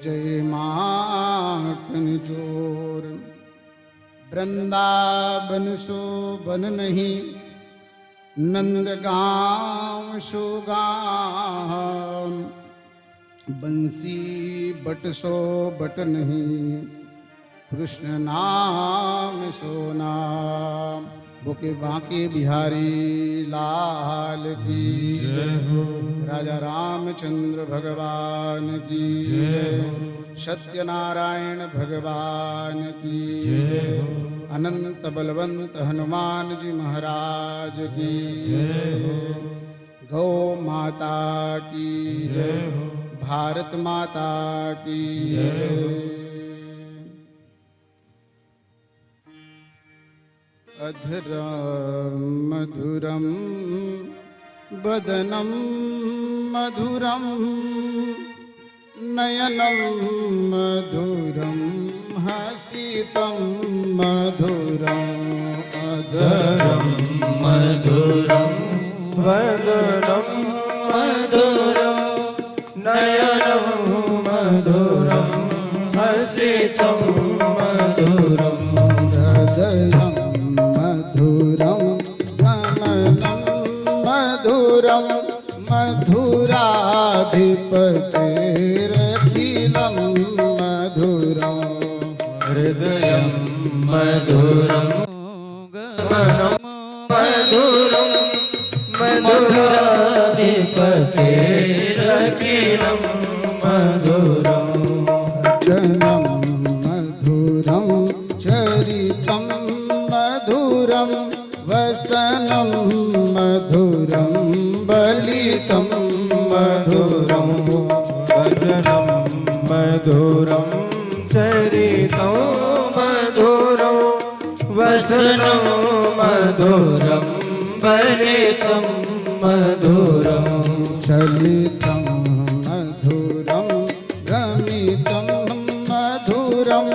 जय माखन चोर। वृंदावन शोभन नहीं, नंद गाँव सो गाँव। बंसी बट सो बट नहीं, कृष्ण नाम सो नाम। बोके बांके बिहारी लाल की जय हो। राजा रामचंद्र भगवान की जय हो। सत्यनारायण भगवान की जय हो। अनंत बलवंत हनुमान जी महाराज की जय हो। गौ माता की जय हो। भारत माता की जय हो। अधरम मधुरम वदनम मधुरम नयनम मधुरम हसितम मधुरम। अधरम मधुरम वदनम मधुरम नयनम मधुरम हसितम मधुरम। हृदयं मधुरं गमनं मधुरं मधुराधिपतेरखिलं मधुरं। हृदयं मधुरं गमनं मधुरं मधुराधिपतेरखिलं मधुरं। वचनं मधुरं चरितं मधुरं वसनं मधुरं बलितं मधुरं। वचनं मधुरं चरितं मधुरं वसनं मधुरं बलितं मधुरं। चलितं मधुरं गमितं मधुरं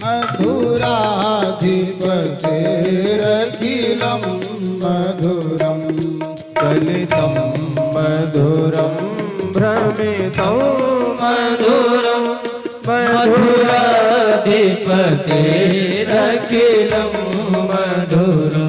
मधुराधिपतेरखिलं मधुरं। चलितं मधुरं भ्रमितं मधुरं मधुराधिपतेरखिलं मधुरम्।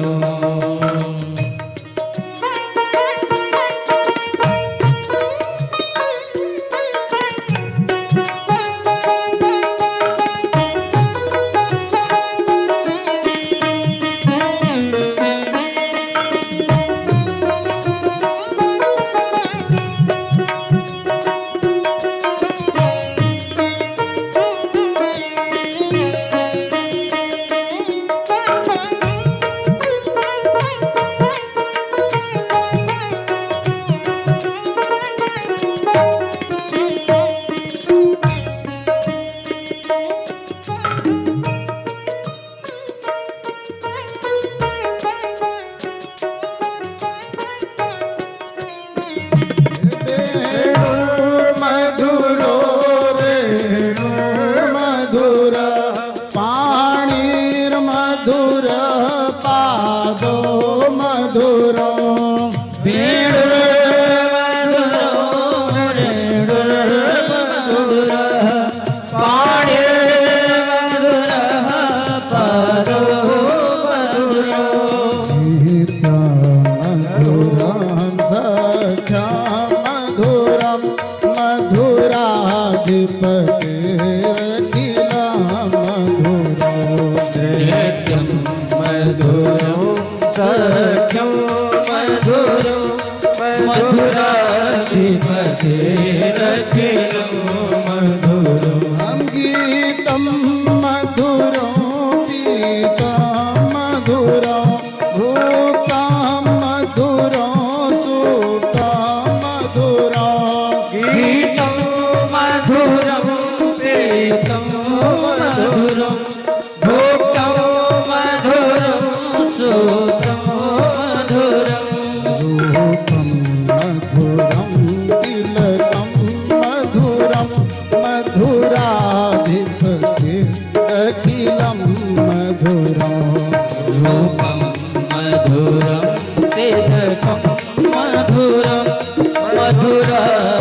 मधुराधिपतेरखिलं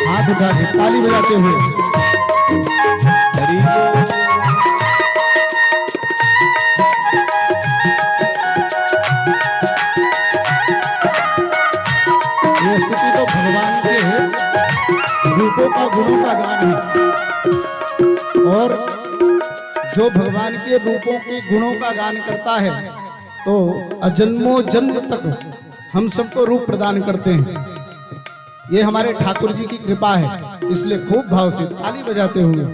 हाथ उठा के ताली बजाते हुए। हरि बोल। ये स्तुति तो भगवान के रूपों का गुणों का गान है, और जो भगवान के रूपों के गुणों का गान करता है तो अजन्मों जन्म तक हम सबको रूप प्रदान करते हैं। ये हमारे ठाकुर जी की कृपा है, इसलिए खूब भाव से ताली बजाते हुए।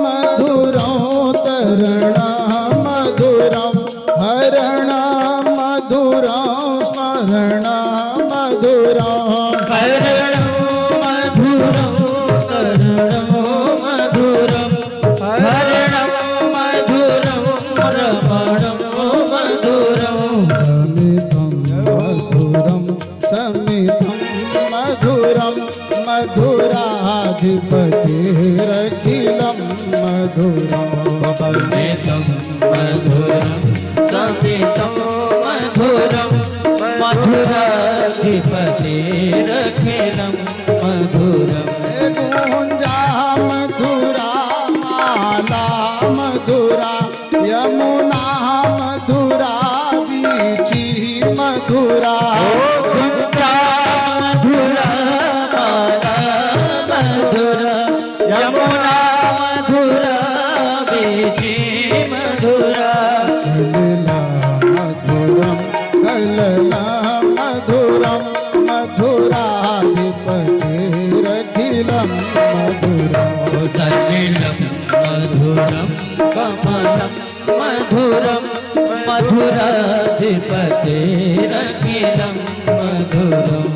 मधुरं तरणं मधुरं हरणं मधुरं स्मरणं मधुरं हरणं मधुरं करणं मधुरं हरणं मधुरं रमणं मधुरं समितं मधुरं मधुराधिपतिरखिलं मधुरं समितं मधुरं समितं मधुरं मधुराधिपतिरखिलं मधुरं गुञ्जा मधुरा माला मधुरा यमुना मधुरा वीची मधुरा गुञ्जा मधुरा माला मधुरा यमुना मधुरा वीची मधुरा कलला मधुरं मधुराधिपतिरखिलं मधुरं सलिलं मधुरं कमलं मधुरं मधुराधिपतिरखिलं मधुरम्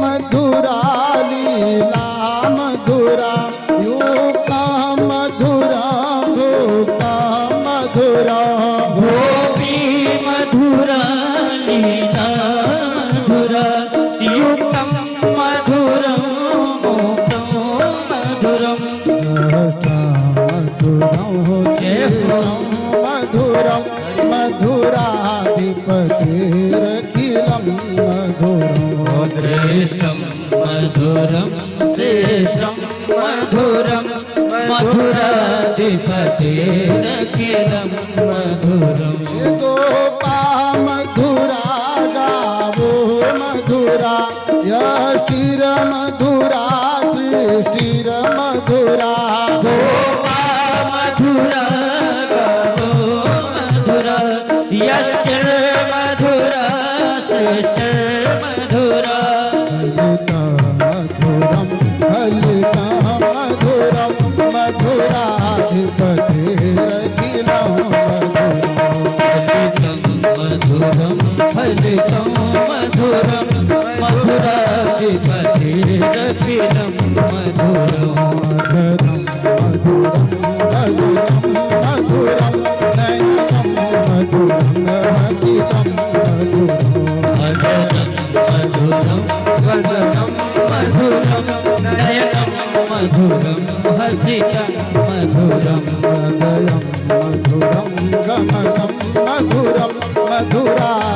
मधुरा लीला मधुरा युक्ता मधुरा भोक्ता मधुरा गोपी मधुरा लीला मधुरा युक्तं मधुरं मोक्तं मधुरं मधुरं मधुराधिपतिरखिलं मधुरं दृष्टं मधुरं श्रेष्ठं मधुरं मधुराधिपतिरखिलं मधुरम् गोपा मधुरा गावो मधुरा यष्टिर मधुरा सृष्टिर मधुरा गोपा मधुरा गावो मधुरा यष्टिर्मधुरा सृष्टिर्मधुरा हलिता मधुरं मधुराधिपतिरखिलं मधुरं फलितं मधुरं मधुराधिपतिरखिलं मधुरम् मधुरं नयनं मधुरं हसितं मधुरं वदनं मधुरं नयनं मधुरं हसितं मधुरं हृदयं मधुरं गमनं मधुरं मधुराधिपतिरखिलं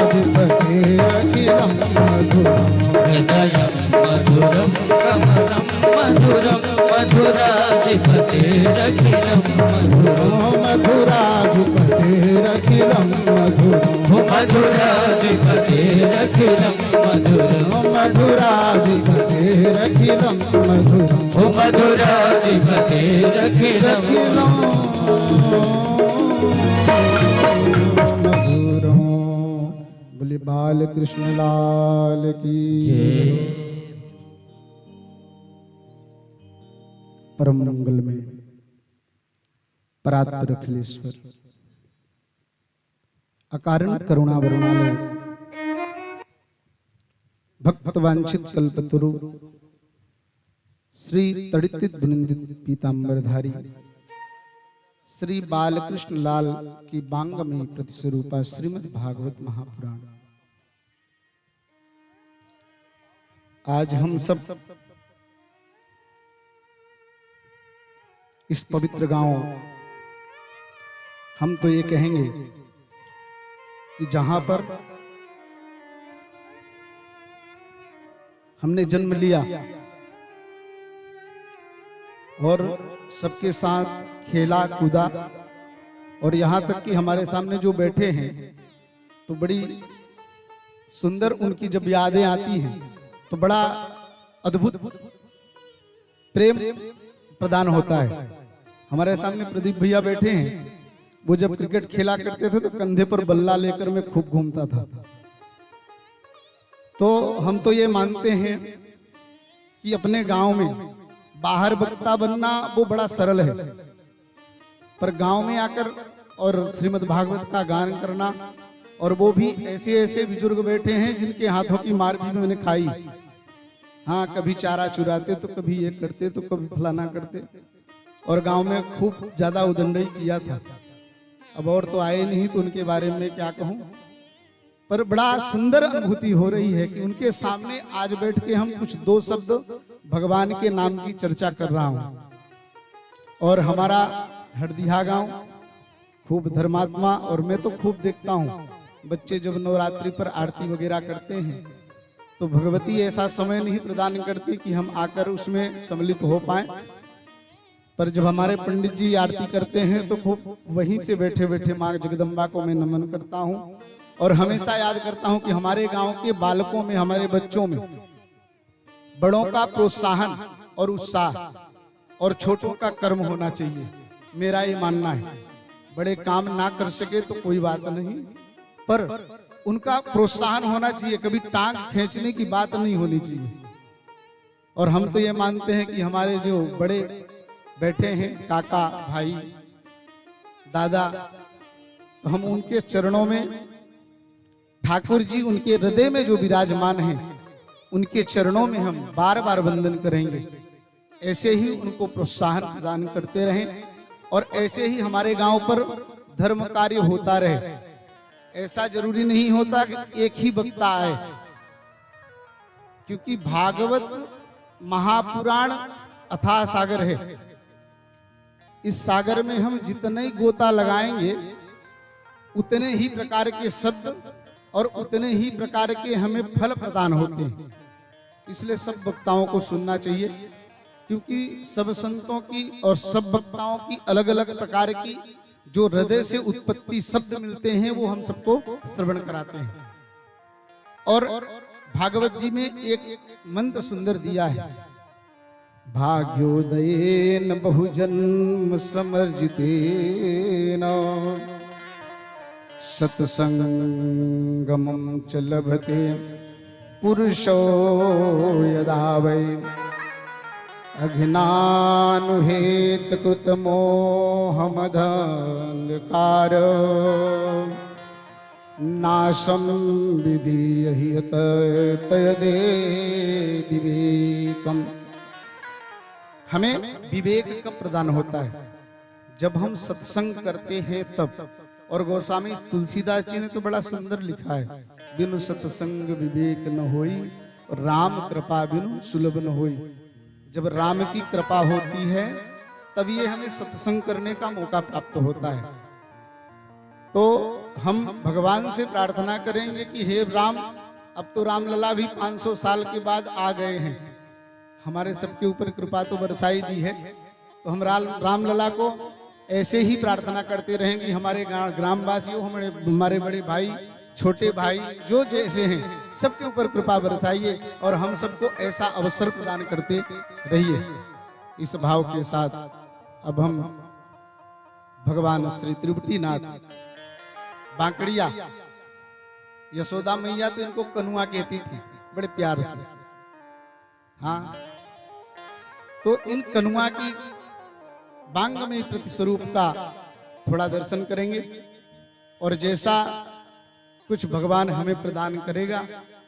मधुरं हृदयं मधुरं कमलं मधुरं मधुराधिपतिरखिलं मधुरं मधुराधिपतिरखिलं मधुरं मधुराधिपतिरखिलं मधुरं मधुराधिपतिरखिलं रखिलम मधुरम ओ मधुराधिपतेरखिलम् मधुरम। बोले बाल कृष्ण लाल की जय। परम मंगल में परात्पर अखिलेश्वर अकारण करुणा वरुणालय भक्त वांछित कल्पतरु श्री तड़ित विनिंदित पीतांबरधारी श्री बालकृष्ण लाल की बांग में प्रतिस्वरूपा श्रीमद् भागवत महापुराण आज हम सब इस पवित्र गांव हम तो ये कहेंगे कि जहां पर हमने जन्म लिया और सबके साथ खेला कूदा और यहाँ तक कि हमारे सामने जो बैठे हैं तो बड़ी सुंदर उनकी जब यादें आती हैं तो बड़ा अद्भुत प्रेम प्रदान होता है। हमारे सामने प्रदीप भैया बैठे हैं, वो जब क्रिकेट खेला करते थे तो कंधे पर बल्ला लेकर मैं खूब घूमता था। तो हम तो ये मानते हैं कि अपने गांव में बाहर वक्ता बनना वो बड़ा सरल है, पर गांव में आकर और श्रीमद् भागवत का गान करना, और वो भी ऐसे ऐसे बुजुर्ग बैठे हैं जिनके हाथों की मार भी मैंने खाई। हाँ, कभी चारा चुराते तो कभी ये करते तो कभी फलाना करते, और गांव में खूब ज्यादा उदंडई किया था। अब और तो आए नहीं तो उनके बारे में क्या कहूं, पर बड़ा सुंदर अनुभूति हो रही है कि उनके सामने आज बैठ के हम कुछ दो शब्द भगवान के नाम की चर्चा कर रहा हूं। और हमारा हरदिहा गांव खूब धर्मात्मा, और मैं तो खूब देखता हूं बच्चे जब नवरात्रि पर आरती वगैरह करते हैं तो भगवती ऐसा समय नहीं प्रदान करती कि हम आकर उसमें सम्मिलित हो पाए, पर जब हमारे पंडित जी आरती करते हैं तो खूब वहीं से बैठे बैठे माँ जगदम्बा को मैं नमन करता हूँ। और हमेशा याद करता हूँ कि हमारे गांव के बालकों में, हमारे बच्चों में बड़ों का प्रोत्साहन और उत्साह और छोटों का कर्म होना चाहिए। मेरा ये मानना है, बड़े काम ना कर सके तो कोई बात नहीं, पर उनका प्रोत्साहन होना चाहिए, कभी टांग खींचने की बात नहीं होनी चाहिए। और हम तो ये मानते हैं कि हमारे जो बड़े बैठे हैं, काका भाई दादा, तो हम उनके चरणों में, ठाकुर जी उनके हृदय में जो विराजमान हैं, उनके चरणों में हम बार बार वंदन करेंगे। ऐसे ही उनको प्रोत्साहन प्रदान करते रहें और ऐसे ही हमारे गांव पर धर्म कार्य होता रहे। ऐसा जरूरी नहीं होता कि एक ही वक्ता आए, क्योंकि भागवत महापुराण अथाह सागर है। इस सागर में हम जितने ही गोता लगाएंगे उतने ही प्रकार के शब्द और उतने ही प्रकार के हमें फल प्रदान होते हैं। इसलिए सब वक्ताओं को सुनना चाहिए, क्योंकि सब संतों की और सब वक्ताओं की अलग अलग प्रकार की जो हृदय से उत्पत्ति शब्द मिलते हैं वो हम सबको श्रवण कराते हैं। और भागवत जी में एक मंत्र सुंदर दिया है, भाग्योदयेन बहुजन्म समर्जितेन सत्संगमं च लभते पुरुषो यदा वै अघ्नानुहेत कृतमोहमदंधकार नाशं विधीयहि तयदे विवेकम। हमें विवेक का प्रदान होता है जब हम सत्संग करते हैं तब। और गोस्वामी तुलसीदास जी ने तो बड़ा सुंदर लिखा है, बिनु सत्संग विवेक न होई, राम कृपा बिनु सुलभ न होई। जब राम की कृपा होती है तब ये हमें सत्संग करने का मौका प्राप्त होता है। तो हम भगवान से प्रार्थना करेंगे कि हे राम, अब तो रामलला भी 500 साल के बाद आ गए हैं, हमारे सबके ऊपर कृपा तो बरसाई दी है, तो हम रामलला को ऐसे ही प्रार्थना करते रहेंगे। हमारे ग्रामवासियों, हमारे बड़े भाई छोटे भाई जो जैसे हैं सबके ऊपर कृपा बरसाइए और हम सबको ऐसा अवसर प्रदान करते रहिए। इस भाव के साथ अब हम भगवान श्री त्रिपुटीनाथ बांकड़िया, यशोदा मैया तो इनको कनुआ कहती थी बड़े प्यार से, हाँ, तो इन कनुआ की बांग में प्रतिस्वरूप का थोड़ा दर्शन करेंगे और जैसा कुछ भगवान हमें प्रदान करेगा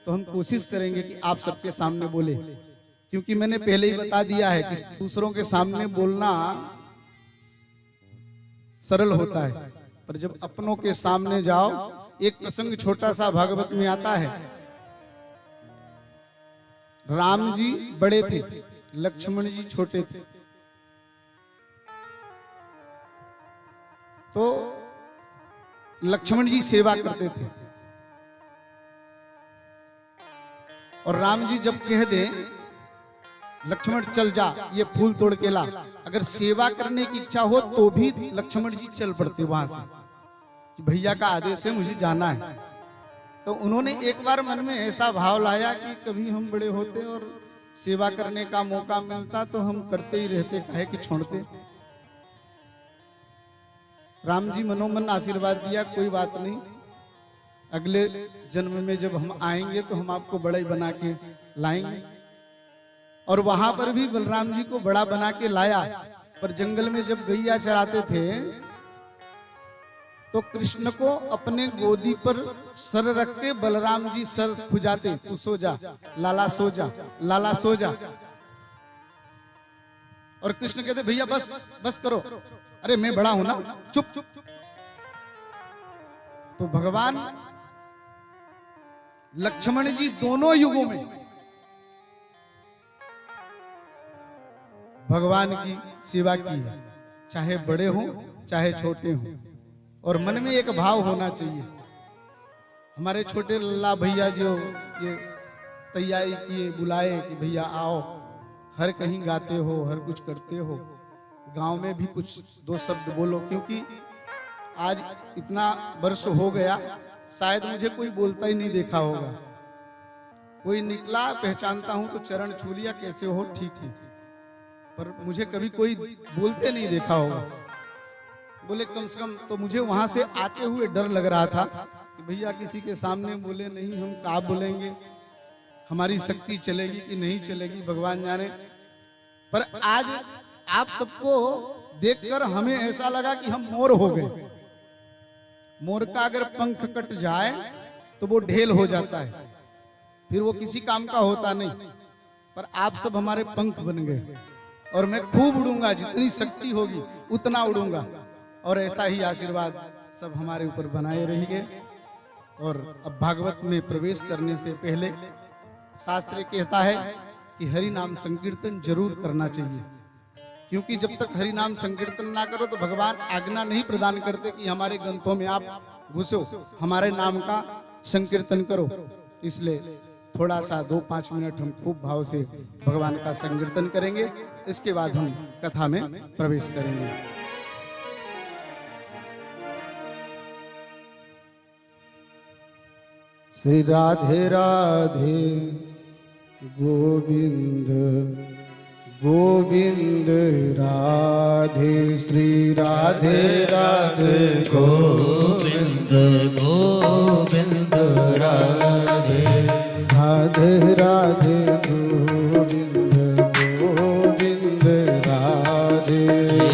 तो हम कोशिश करेंगे कि आप सबके सामने बोले, क्योंकि मैंने पहले ही बता दिया है कि दूसरों के सामने बोलना सरल होता है, पर जब अपनों के सामने जाओ, एक प्रसंग छोटा सा भागवत में आता है। राम जी बड़े थे, लक्ष्मण जी छोटे थे, तो लक्ष्मण जी सेवा करते थे और राम जी जब कह दे लक्ष्मण चल जा, ये फूल तोड़ के ला, अगर सेवा करने की इच्छा हो तो भी लक्ष्मण जी चल पड़ते वहां से कि भैया का आदेश है, मुझे जाना है। तो उन्होंने एक बार मन में ऐसा भाव लाया कि कभी हम बड़े होते और सेवा करने का मौका मिलता तो हम करते ही रहते, काहे कि छोड़ते। राम जी मनोमन आशीर्वाद दिया, कोई बात नहीं, अगले जन्म में जब हम आएंगे तो हम आपको बड़ा ही बना के लाएंगे। और वहां पर भी बलराम जी को बड़ा बना के लाया, पर जंगल में जब गैया चराते थे तो कृष्ण को अपने गोदी पर सर रख के बलराम जी सर खुजाते, तू सो जा लाला, सो जा लाला, सो जा। और कृष्ण कहते भैया बस बस करो, अरे मैं बड़ा हूं ना, चुप चुप चुप। तो भगवान लक्ष्मण जी दोनों युगों में भगवान की सेवा की है, चाहे बड़े हों चाहे छोटे हों, और मन में एक भाव होना चाहिए। हमारे छोटे लल्ला भैया जो ये तैयारी किए, बुलाए कि भैया आओ, हर कहीं गाते हो, हर कुछ करते हो, गांव में भी कुछ दो शब्द बोलो, क्योंकि आज इतना वर्ष हो गया शायद मुझे कोई बोलता ही नहीं देखा होगा। कोई निकला पहचानता हूं तो चरण छू लिया, कैसे हो, ठीक है, पर मुझे कभी कोई बोलते नहीं देखा होगा। बोले कम से कम, तो मुझे वहां से आते हुए डर लग रहा था कि भैया किसी के सामने बोले नहीं, हम क्या बोलेंगे, हमारी शक्ति चलेगी कि नहीं चलेगी भगवान जाने। पर आज आप सबको देखकर हमें ऐसा लगा कि हम मोर हो गए। मोर का अगर पंख कट जाए तो वो ढेल हो जाता है, फिर वो किसी काम का होता नहीं, पर आप सब हमारे पंख बन गए और मैं खूब उड़ूंगा, जितनी शक्ति होगी उतना उड़ूंगा, और ऐसा ही आशीर्वाद सब हमारे ऊपर बनाए रहिए। और अब भागवत में प्रवेश करने से पहले शास्त्र कहता है कि हरि नाम संकीर्तन जरूर करना चाहिए, क्योंकि जब तक हरि नाम संकीर्तन ना करो तो भगवान आज्ञा नहीं प्रदान करते कि हमारे ग्रंथों में आप घुसो, हमारे नाम का संकीर्तन करो। इसलिए थोड़ा सा 2-5 मिनट हम खूब भाव से भगवान का संकीर्तन करेंगे, इसके बाद हम कथा में प्रवेश करेंगे। श्री राधे राधे गोविंद गोविंद राधे, श्री राधे राधे गोविंद गोविंद राधे, राधे राधे गोविंद गोविंद राधे,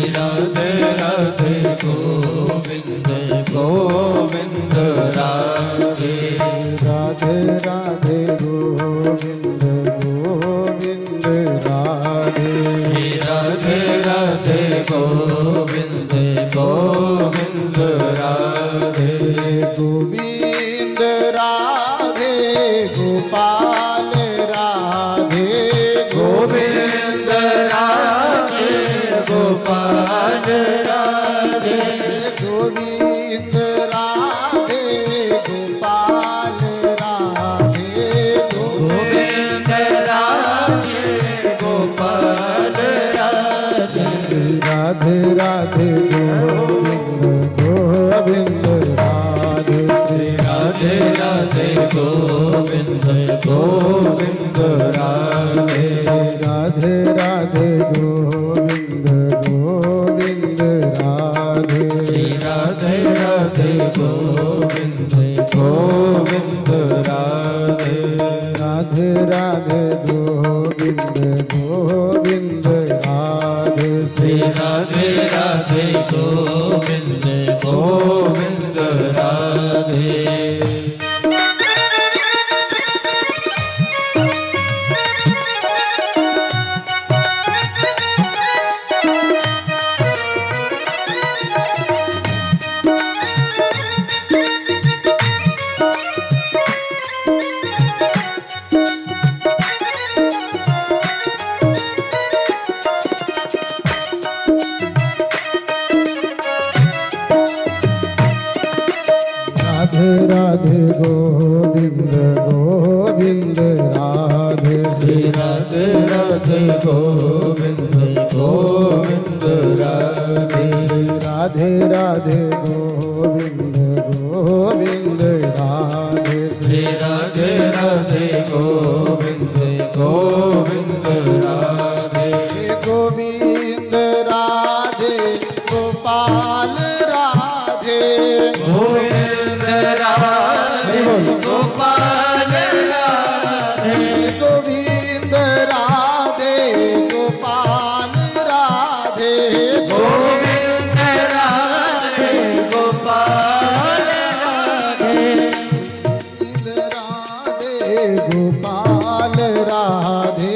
राधे राधे गोविंद गोविंद राधे, राधे राधे गोविंद गोविंद राधे, राधे राधे गोविंद गोविंद राधे, गोविंद राधे गोपाल राधे, गोविंद राधे गोपाल राधे, गोविंद राधे गोपाल राधे, गोविंद राधे गोपाल राधे, राधे राधे गोविंद गोविंद राधे, राधे गोविंद राधे राधे राधे गोविंद गोविंद राधे राधे राधे गोविंद गोविंद राधे राधे राधे गोविंद गोविंद राधे श्री राधे राधे गोविंद गोविंद राधे राधे राधे गोविंद गोविंद राधे श्री राधे राधे गोविंद गोविंद राधे राधे राधे गोविंद गोविंद राधे श्री राधे राधे गोविंद गोविंद राधे गोविंद राधे गोपाल राधे गोविंद राधे गोपाल राधे गोविंद राधे गोपाल राधे गोविंद राधे गोपाल राधे गोविंद राधे गोपाल राधे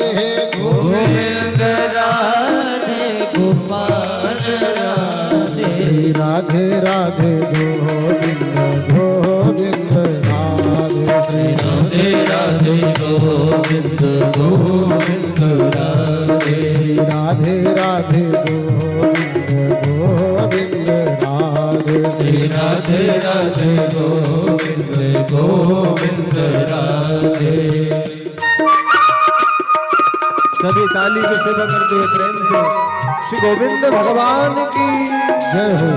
गोविंद राधे गोपाल राधे राधे राधे गोविंद गोविंद राधे राधे राधे गोविंद गोविंद राधे राधे राधे गोविंद गोविंद राधे श्री राधे राधे गोविंद गोविंद राधे सभी ताली की सेवा करते हुए प्रेम से श्री गोविंद भगवान की जय हो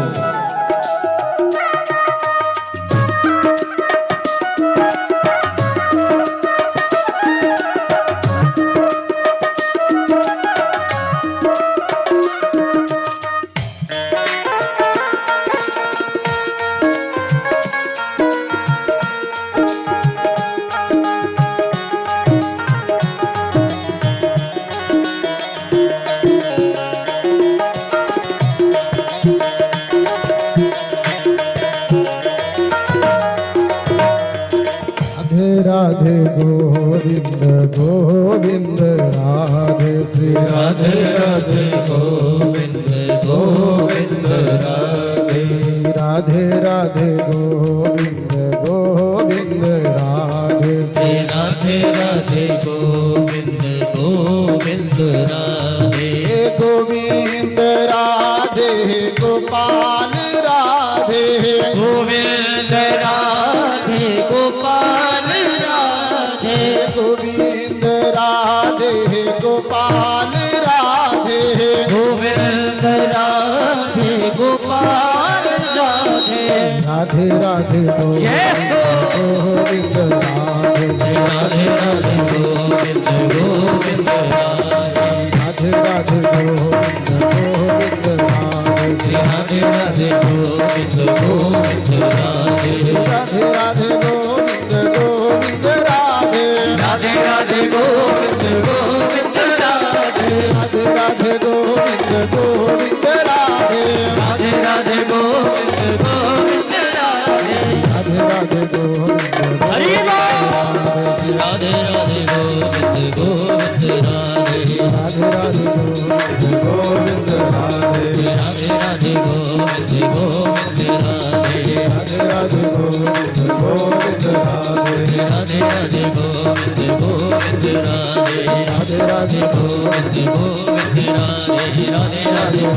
राधे गोविंद गोविंद राधे श्री राधे राधे गोविंद गोविंद राधे राधे राधे गोविंद गोविंद राधे श्री राधे राधे गोविंद गोविंद राधे गोविंद राधे गोपाल राधे गोविंद राधे गोपाल राधे गोविंद राधे गोपाल राधे गोविंद राधे गोपाल राधे राधे राधे गोविंद राधे राधे राधे गोविंद गोविंद राधे राधे राधे गोविंद गोविंद राधे राधे राधे गोविंद गोविंद राधे राधे राधे गोविंद गोविंद राधे राधे राधे गोविंद गोविंद राधे राधे राधे गोविंद गोविंद राधे राधे राधे गोविंद गोविंद राधे राधे राधे गोविंद हरि बोल राधे राधे गोविंद गोविंद राधे राधे राधे गोविंद गोविंद राधे राधे राधे गोविंद गोविंद राधे राधे राधे गोविंद गोविंद राधे राधे राधे गोविंद गोविंद राधे राधे राधे गोविंद गोविंद राधे राधे राधे गोविंद गोविंद राधे राधे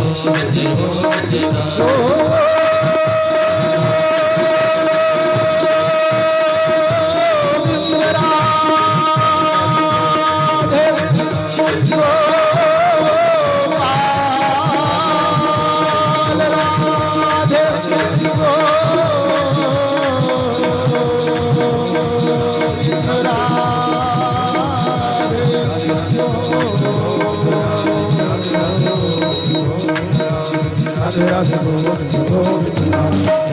राधे राधे गोविंद गोविंद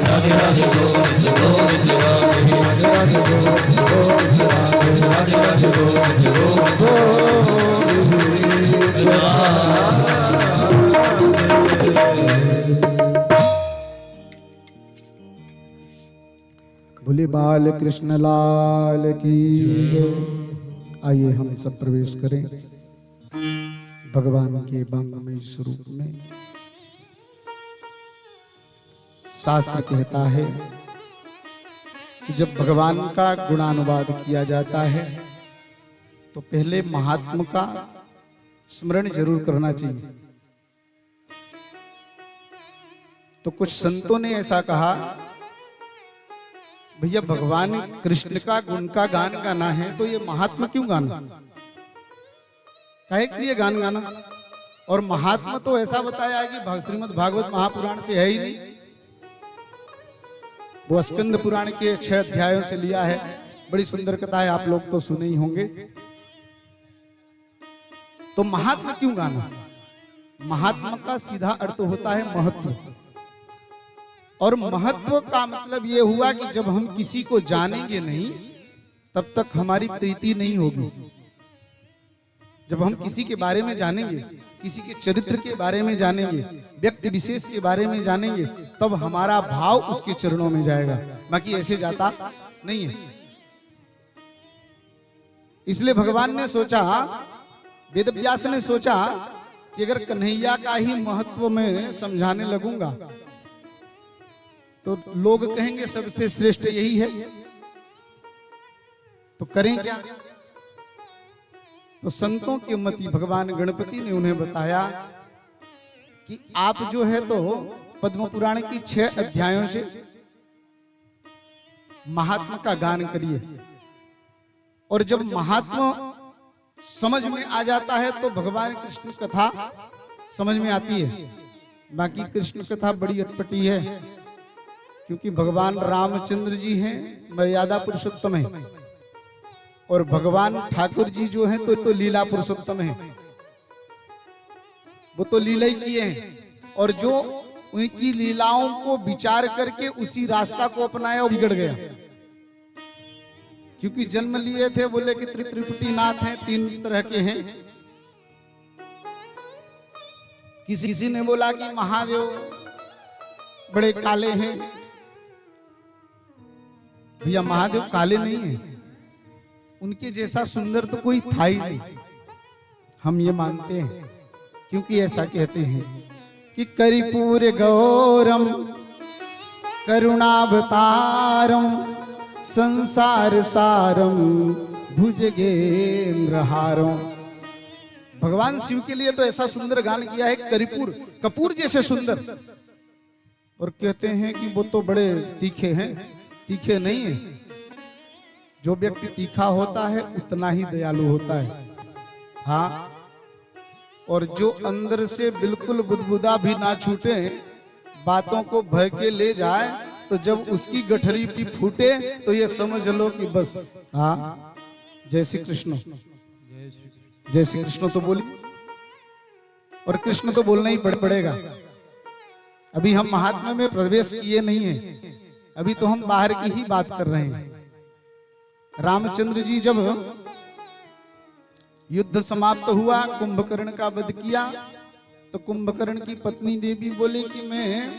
राधे राधे गोविंद गोविंद राधे राधे गोविंद गोविंद राधे राधे गोविंद गोविंद बोले बाल कृष्ण लाल की जय। आइए हम सब प्रवेश करें भगवान के वांगमय स्वरूप में। शास्त्र कहता है कि जब भगवान का गुणानुवाद किया जाता है तो पहले महात्मा का स्मरण जरूर करना चाहिए। तो कुछ संतों ने ऐसा कहा, भैया भगवान कृष्ण का गुण का गान गाना है तो ये महात्मा क्यों गाना, काहे के लिए गान गाना। और महात्मा तो ऐसा बताया है कि श्रीमद् भागवत महापुराण से है ही नहीं, वो स्कंद पुराण के 6 अध्यायों से लिया है। बड़ी सुंदर कथा है, आप लोग तो सुने ही होंगे। तो महात्मा क्यों गाना, महात्मा का सीधा अर्थ होता है महत्व। और महत्व का मतलब यह हुआ कि जब हम किसी को जानेंगे नहीं तब तक हमारी प्रीति नहीं होगी। जब हम किसी के बारे में जानेंगे, किसी के चरित्र के बारे में जानेंगे, व्यक्ति विशेष के बारे में जानेंगे, तब हमारा भाव उसके चरणों में जाएगा, बाकी ऐसे जाता नहीं है। इसलिए भगवान ने सोचा, वेदव्यास ने सोचा कि अगर कन्हैया का ही महत्व में समझाने लगूंगा तो लोग कहेंगे सबसे श्रेष्ठ यही है, तो करें क्या। तो संतों के मति भगवान गणपति ने उन्हें बताया कि आप जो है तो पद्म पुराण की 6 अध्यायों से महात्मा का गान करिए। और जब महात्मा समझ में आ जाता है तो भगवान कृष्ण कथा समझ में आती है। बाकी कृष्ण कथा बड़ी अटपटी है, क्योंकि भगवान रामचंद्र जी हैं मर्यादा पुरुषोत्तम है, और भगवान ठाकुर जी जो हैं तो लीला पुरुषोत्तम है, वो तो लीला ही किए हैं। और जो उनकी लीलाओं को विचार करके उसी रास्ता को अपनाया और बिगड़ गया। क्योंकि जन्म लिए थे, बोले कि त्रिपुटी नाथ हैं, 3 तरह के हैं। किसी ने बोला कि महादेव बड़े काले हैं। भैया महादेव काले नहीं है, उनके जैसा सुंदर तो कोई था ही नहीं, हम ये मानते हैं। क्योंकि ऐसा कहते हैं कि करिपूर गौरम करुणावतारम संसार सारम भुजगेंद्रहारम। भगवान शिव के लिए तो ऐसा सुंदर गान किया है, करिपूर, कपूर जैसे सुंदर। और कहते हैं कि वो तो बड़े तीखे हैं, तीखे नहीं है। जो व्यक्ति तीखा होता है उतना ही दयालु होता है। हाँ, और जो अंदर से बिल्कुल बुदबुदा भी ना छूटे, बातों को भय के ले जाए, तो जब उसकी गठरी भी फूटे तो ये समझ लो कि बस। हाँ, जय श्री कृष्ण, जय श्री कृष्ण तो बोली, और कृष्ण तो बोलना ही पड़ेगा। अभी हम महात्मा में प्रवेश किए नहीं है, अभी तो हम बाहर की ही बात कर रहे हैं। रामचंद्र जी जब युद्ध समाप्त हुआ, कुंभकर्ण का वध किया, तो कुंभकर्ण की पत्नी देवी बोली कि मैं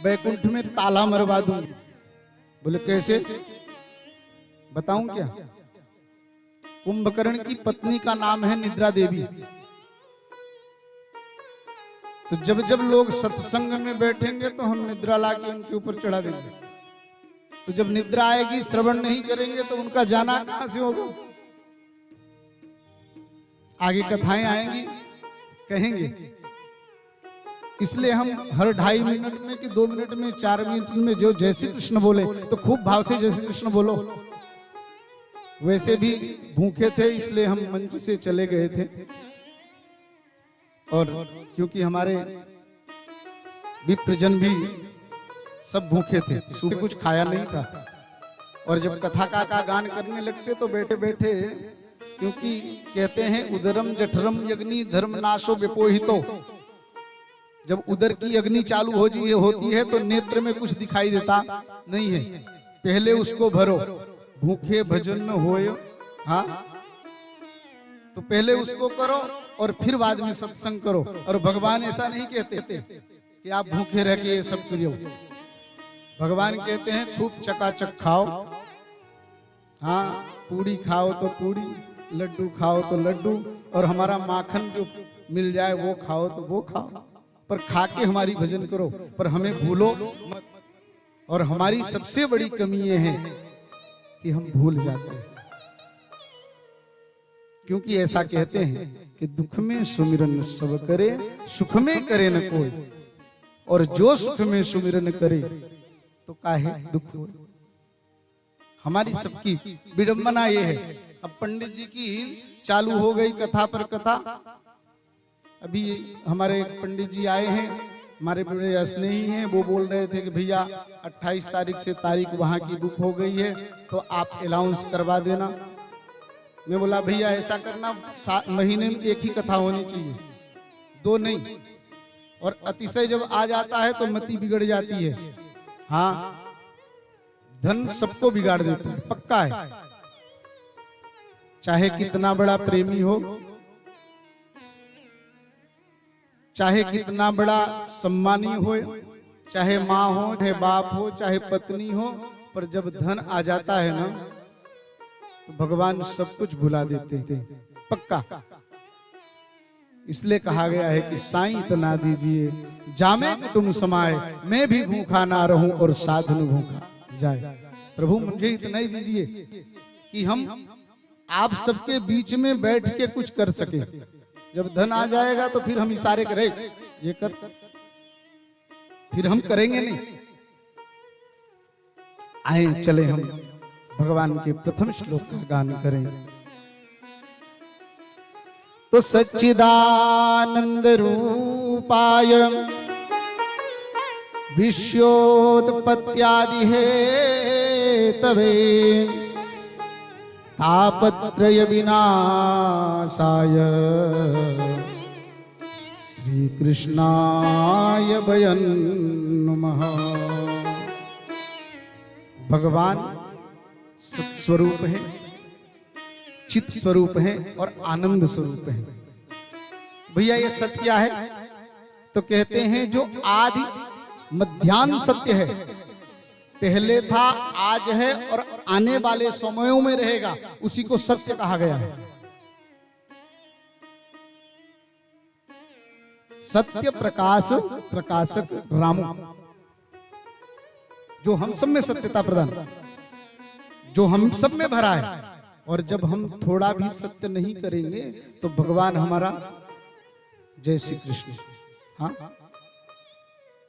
बैकुंठ में ताला मरवा दूंगी। बोले कैसे, बताऊं क्या। कुंभकर्ण की पत्नी का नाम है निद्रा देवी। तो जब जब लोग सत्संग में बैठेंगे तो हम निद्रा लाके उनके ऊपर चढ़ा देंगे। तो जब निद्रा आएगी, श्रवण नहीं करेंगे तो उनका जाना कहां से होगा। आगे कथाएं आएंगी, कहेंगे। इसलिए हम हर 2.5 मिनट में कि 2 मिनट में 4 मिनट में जो जय श्री कृष्ण बोले तो खूब भाव से जय श्री कृष्ण बोलो। वैसे भी भूखे थे इसलिए हम मंच से चले गए थे, और क्योंकि हमारे विप्रजन भी सब भूखे थे, सुबह कुछ खाया नहीं था। और जब कथा का गान करने लगते तो बैठे बैठे, क्योंकि कहते हैं उदरम जठरम यज्ञी धर्म नाशो विपोहितो, जब उदर की अग्नि चालू होती है तो नेत्र में कुछ दिखाई देता नहीं है। पहले उसको भरो, भूखे भजन में होए, हाँ, तो पहले उसको करो और फिर बाद में सत्संग करो। और भगवान ऐसा नहीं कहते कि आप भूखे रह के ये सब करियो। भगवान कहते हैं खूब चकाचक खाओ, हाँ, पूड़ी खाओ तो पूड़ी, लड्डू खाओ तो लड्डू, और हमारा माखन जो मिल जाए वो खाओ तो वो खाओ, पर खा के हमारी भजन करो, पर हमें भूलो मत। और हमारी सबसे बड़ी कमी ये है कि हम भूल जाते हैं, क्योंकि ऐसा कहते हैं कि दुख में सुमिरन सब करे, सुख में करे न कोई, और जो सुख में सुमिरन करे तो काहे दुख हो। हमारी सबकी विडंबना ये है। अब पंडित जी की चालू हो गई कथा पर कथा। अभी हमारे पंडित जी आए हैं, हमारे बड़े स्नेही हैं, वो बोल रहे थे कि भैया 28 तारीख से तारीख वहां की बुक हो गई है, तो आप अनाउंस करवा देना। मैं बोला भैया ऐसा करना, महीने में एक ही कथा होनी चाहिए, दो नहीं। और अतिशय जब आ जाता है तो मति बिगड़ जाती है। हाँ, धन सबको बिगाड़ देता है, पक्का है। चाहे कितना बड़ा प्रेमी हो, चाहे कितना बड़ा सम्मानी हो, चाहे माँ हो, चाहे बाप हो, चाहे पत्नी हो, पर जब धन आ जाता है ना तो भगवान सब कुछ भुला देते थे, पक्का। इसलिए कहा गया है कि साईं इतना दीजिए जामे कुटुंब समाए, मैं भी भूखा ना रहूं और साधन भूखा जाए। प्रभु मुझे इतना ही दीजिए कि हम आप सबके बीच में बैठ के कुछ कर सके। जब धन आ जाएगा तो फिर हम इशारे करें ये कर, फिर हम करेंगे नहीं। आए चले हम भगवान के प्रथम श्लोक का गान करें। तो सच्चिदानंद रूपाय विश्वोत्पत्त्यादि हेतवे तापत्रय विनाशाय श्री कृष्णाय वयं नमः। भगवान सत्स्वरूप है, चित स्वरूप है और आनंद स्वरूप है। भैया ये सत्य क्या है? तो कहते हैं जो आदि मध्यान्ह सत्य है, पहले था, आज है और आने वाले समयों में रहेगा, उसी को सत्य कहा गया है। सत्य प्रकाश प्रकाशक राम, जो हम सब में सत्यता प्रदान, जो हम सब में भरा है। और जब हम थोड़ा भी सत्य नहीं करेंगे तो भगवान हमारा, जय श्री कृष्ण, हाँ,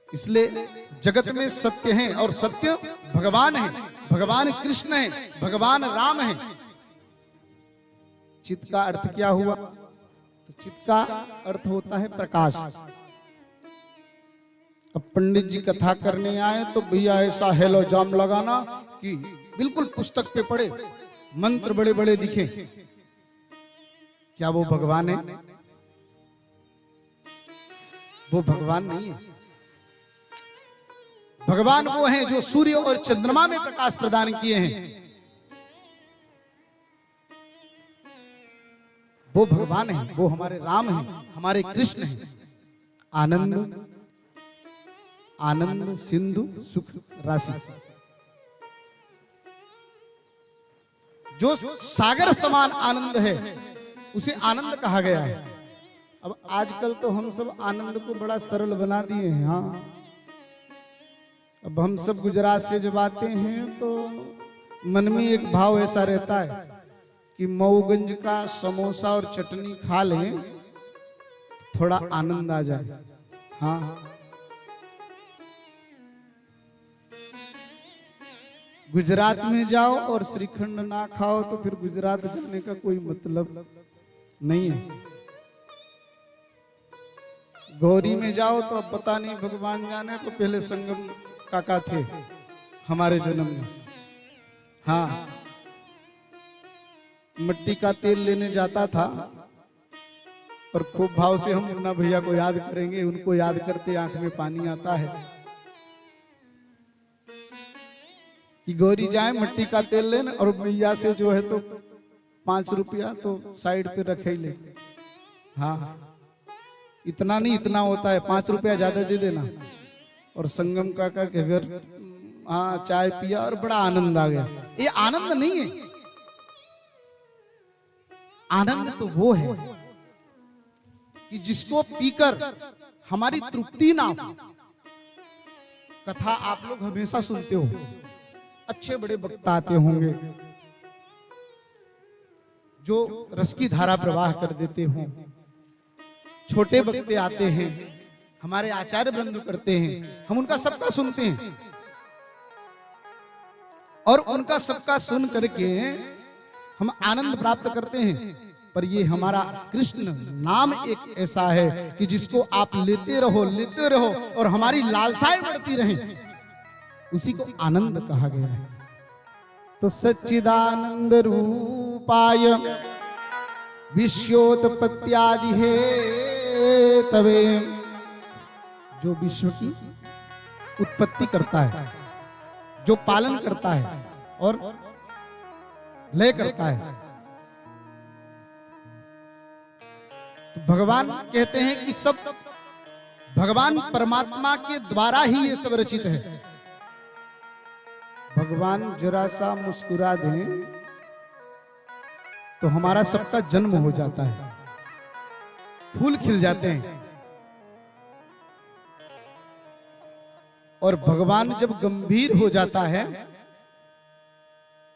इसलिए जगत में सत्य है और सत्य भगवान है, भगवान कृष्ण है, भगवान राम है। चित का अर्थ क्या हुआ? तो चित का अर्थ होता है प्रकाश। अब पंडित जी कथा करने आए तो भैया ऐसा हेलो जाम लगाना कि बिल्कुल पुस्तक पे पढ़े, मंत्र बड़े बड़े दिखे। क्या वो भगवान है? वो भगवान नहीं है। भगवान वो हैं जो सूर्य और चंद्रमा में प्रकाश प्रदान किए हैं, वो भगवान है, वो हमारे राम हैं, हमारे कृष्ण हैं। आनंद आनंद सिंधु सुख राशि, जो सागर समान आनंद है उसे आनंद कहा गया है। अब आजकल तो हम सब आनंद को बड़ा सरल बना दिए हैं। हाँ, अब हम सब गुजरात से जब आते हैं तो मन में एक भाव ऐसा रहता है कि मऊगंज का समोसा और चटनी खा लें, थोड़ा आनंद आ जाए। हाँ, गुजरात में जाओ और श्रीखंड ना खाओ तो फिर गुजरात जाने का कोई मतलब नहीं है। गौरी में जाओ तो अब पता नहीं, भगवान जाने, तो पहले संगम काका थे हमारे जन्म में। हाँ, मिट्टी का तेल लेने जाता था और खूब भाव से हम मुन्ना भैया को याद करेंगे। उनको याद करते आंख में पानी आता है कि गौरी जाए मट्टी का तेल लेने और मैया से जो है तो 5 रुपया तो साइड पे रखे ही ले। हाँ, इतना नहीं, इतना होता है, 5 रुपया ज्यादा दे देना। और संगम काका के घर हाँ चाय पिया और बड़ा आनंद आ गया। ये आनंद नहीं है, आनंद तो वो है कि जिसको पीकर हमारी तृप्ति ना हो। कथा आप लोग हमेशा सुनते हो, अच्छे बड़े वक्ता आते होंगे जो रस की धारा प्रवाह कर देते हों, छोटे वक्ते आते हैं, हमारे आचार्य बंधु करते हैं, हम उनका सबका सुनते हैं और उनका सबका सुन करके हम आनंद प्राप्त करते हैं। पर ये हमारा कृष्ण नाम एक ऐसा है कि जिसको आप लेते रहो और हमारी लालसाएं बढ़ती रहें, उसी को आनंद कहा गया है। तो सच्चिदानंद रूपाय विश्वोत्पत्त्यादि है तवे, जो विश्व की उत्पत्ति करता है, जो पालन करता है और लय करता है। तो भगवान कहते हैं कि सब भगवान परमात्मा के द्वारा ही ये सब रचित है। भगवान जरा सा मुस्कुरा दें तो हमारा सबका जन्म हो जाता है, फूल खिल जाते हैं। और भगवान जब गंभीर हो जाता है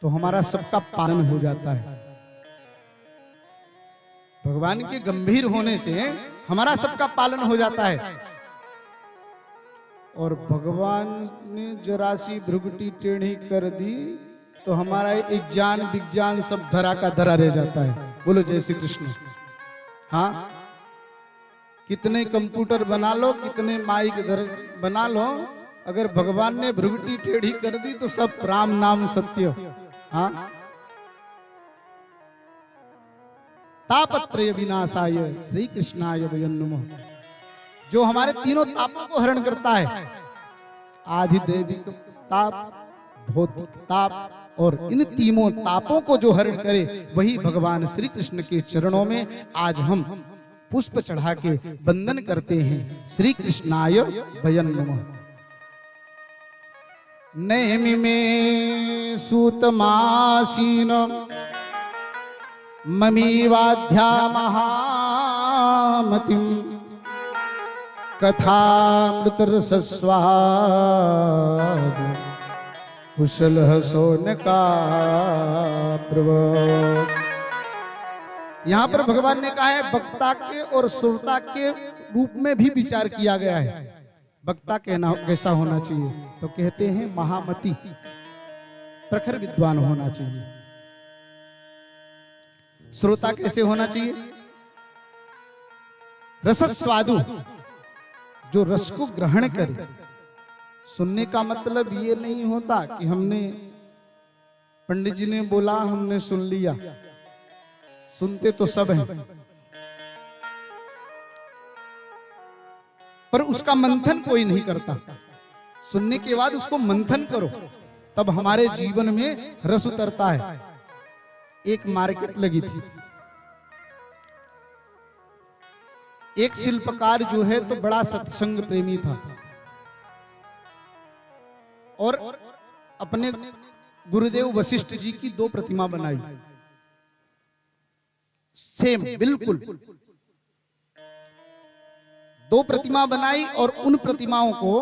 तो हमारा सबका पालन हो जाता है। भगवान के गंभीर होने से हमारा सबका पालन हो जाता है। और भगवान ने जरा सी भ्रुकुटी टेढ़ी कर दी तो हमारा एक ज्ञान विज्ञान सब धरा का धरा रह जाता है। बोलो जय श्री कृष्ण। हाँ, कितने कंप्यूटर बना लो, कितने माइक बना लो, अगर भगवान ने भ्रुकुटी टेढ़ी कर दी तो सब राम नाम सत्य। हाँ, तापत्रय विनाशाय श्री कृष्णाय वयं नमः, जो हमारे तीनों तापों को हरण करता है, आधिदैविक ताप, भौतिक ताप और इन तीनों तापों को जो हरण करे वही भगवान श्री कृष्ण के चरणों में आज हम पुष्प चढ़ा के वंदन करते हैं। श्री कृष्णाय वयं नमः। नेमि में सूतमासीन ममीवाध्या महामतिम कथामृतरसस्वाद कुशल सोनका प्रभो। यहां पर भगवान ने कहा है वक्ता के और श्रोता के रूप में भी विचार किया गया है। वक्ता कैसा होना चाहिए, तो कहते हैं महामति, प्रखर विद्वान होना चाहिए। श्रोता कैसे होना चाहिए, रसस्वादु, जो रस को ग्रहण करे। सुनने का मतलब ये नहीं होता कि हमने पंडित जी ने बोला हमने सुन लिया, सुनते तो सब हैं, पर उसका मंथन कोई नहीं करता। सुनने के बाद उसको मंथन करो, तब हमारे जीवन में रस उतरता है। एक मार्केट लगी थी, एक शिल्पकार जो है तो बड़ा सत्संग प्रेमी था और अपने गुरुदेव वशिष्ठ जी की 2 प्रतिमा बनाई, सेम बिल्कुल 2 प्रतिमा बनाई और उन प्रतिमाओं को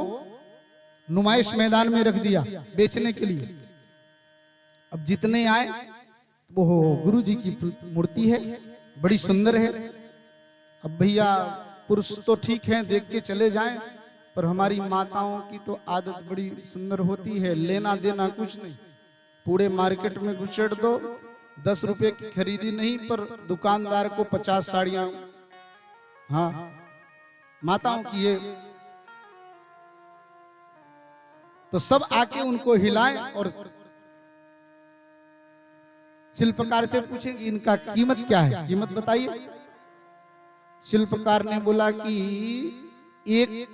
नुमाइश मैदान में रख दिया बेचने के लिए। अब जितने आए, वो गुरु जी की मूर्ति है, बड़ी सुंदर है। अब भैया पुरुष तो ठीक है देख के चले जाएं, पर हमारी माताओं की तो आदत बड़ी सुंदर होती है, लेना देना कुछ नहीं, पूरे मार्केट में घुसेड़ दो, 10 रुपए की खरीदी नहीं पर दुकानदार को 50 साड़ियां। हाँ, माताओं की ये तो सब आके उनको हिलाएं और शिल्पकार से पूछें कि इनका कीमत क्या है, कीमत बताइए। शिल्पकार ने बोला कि एक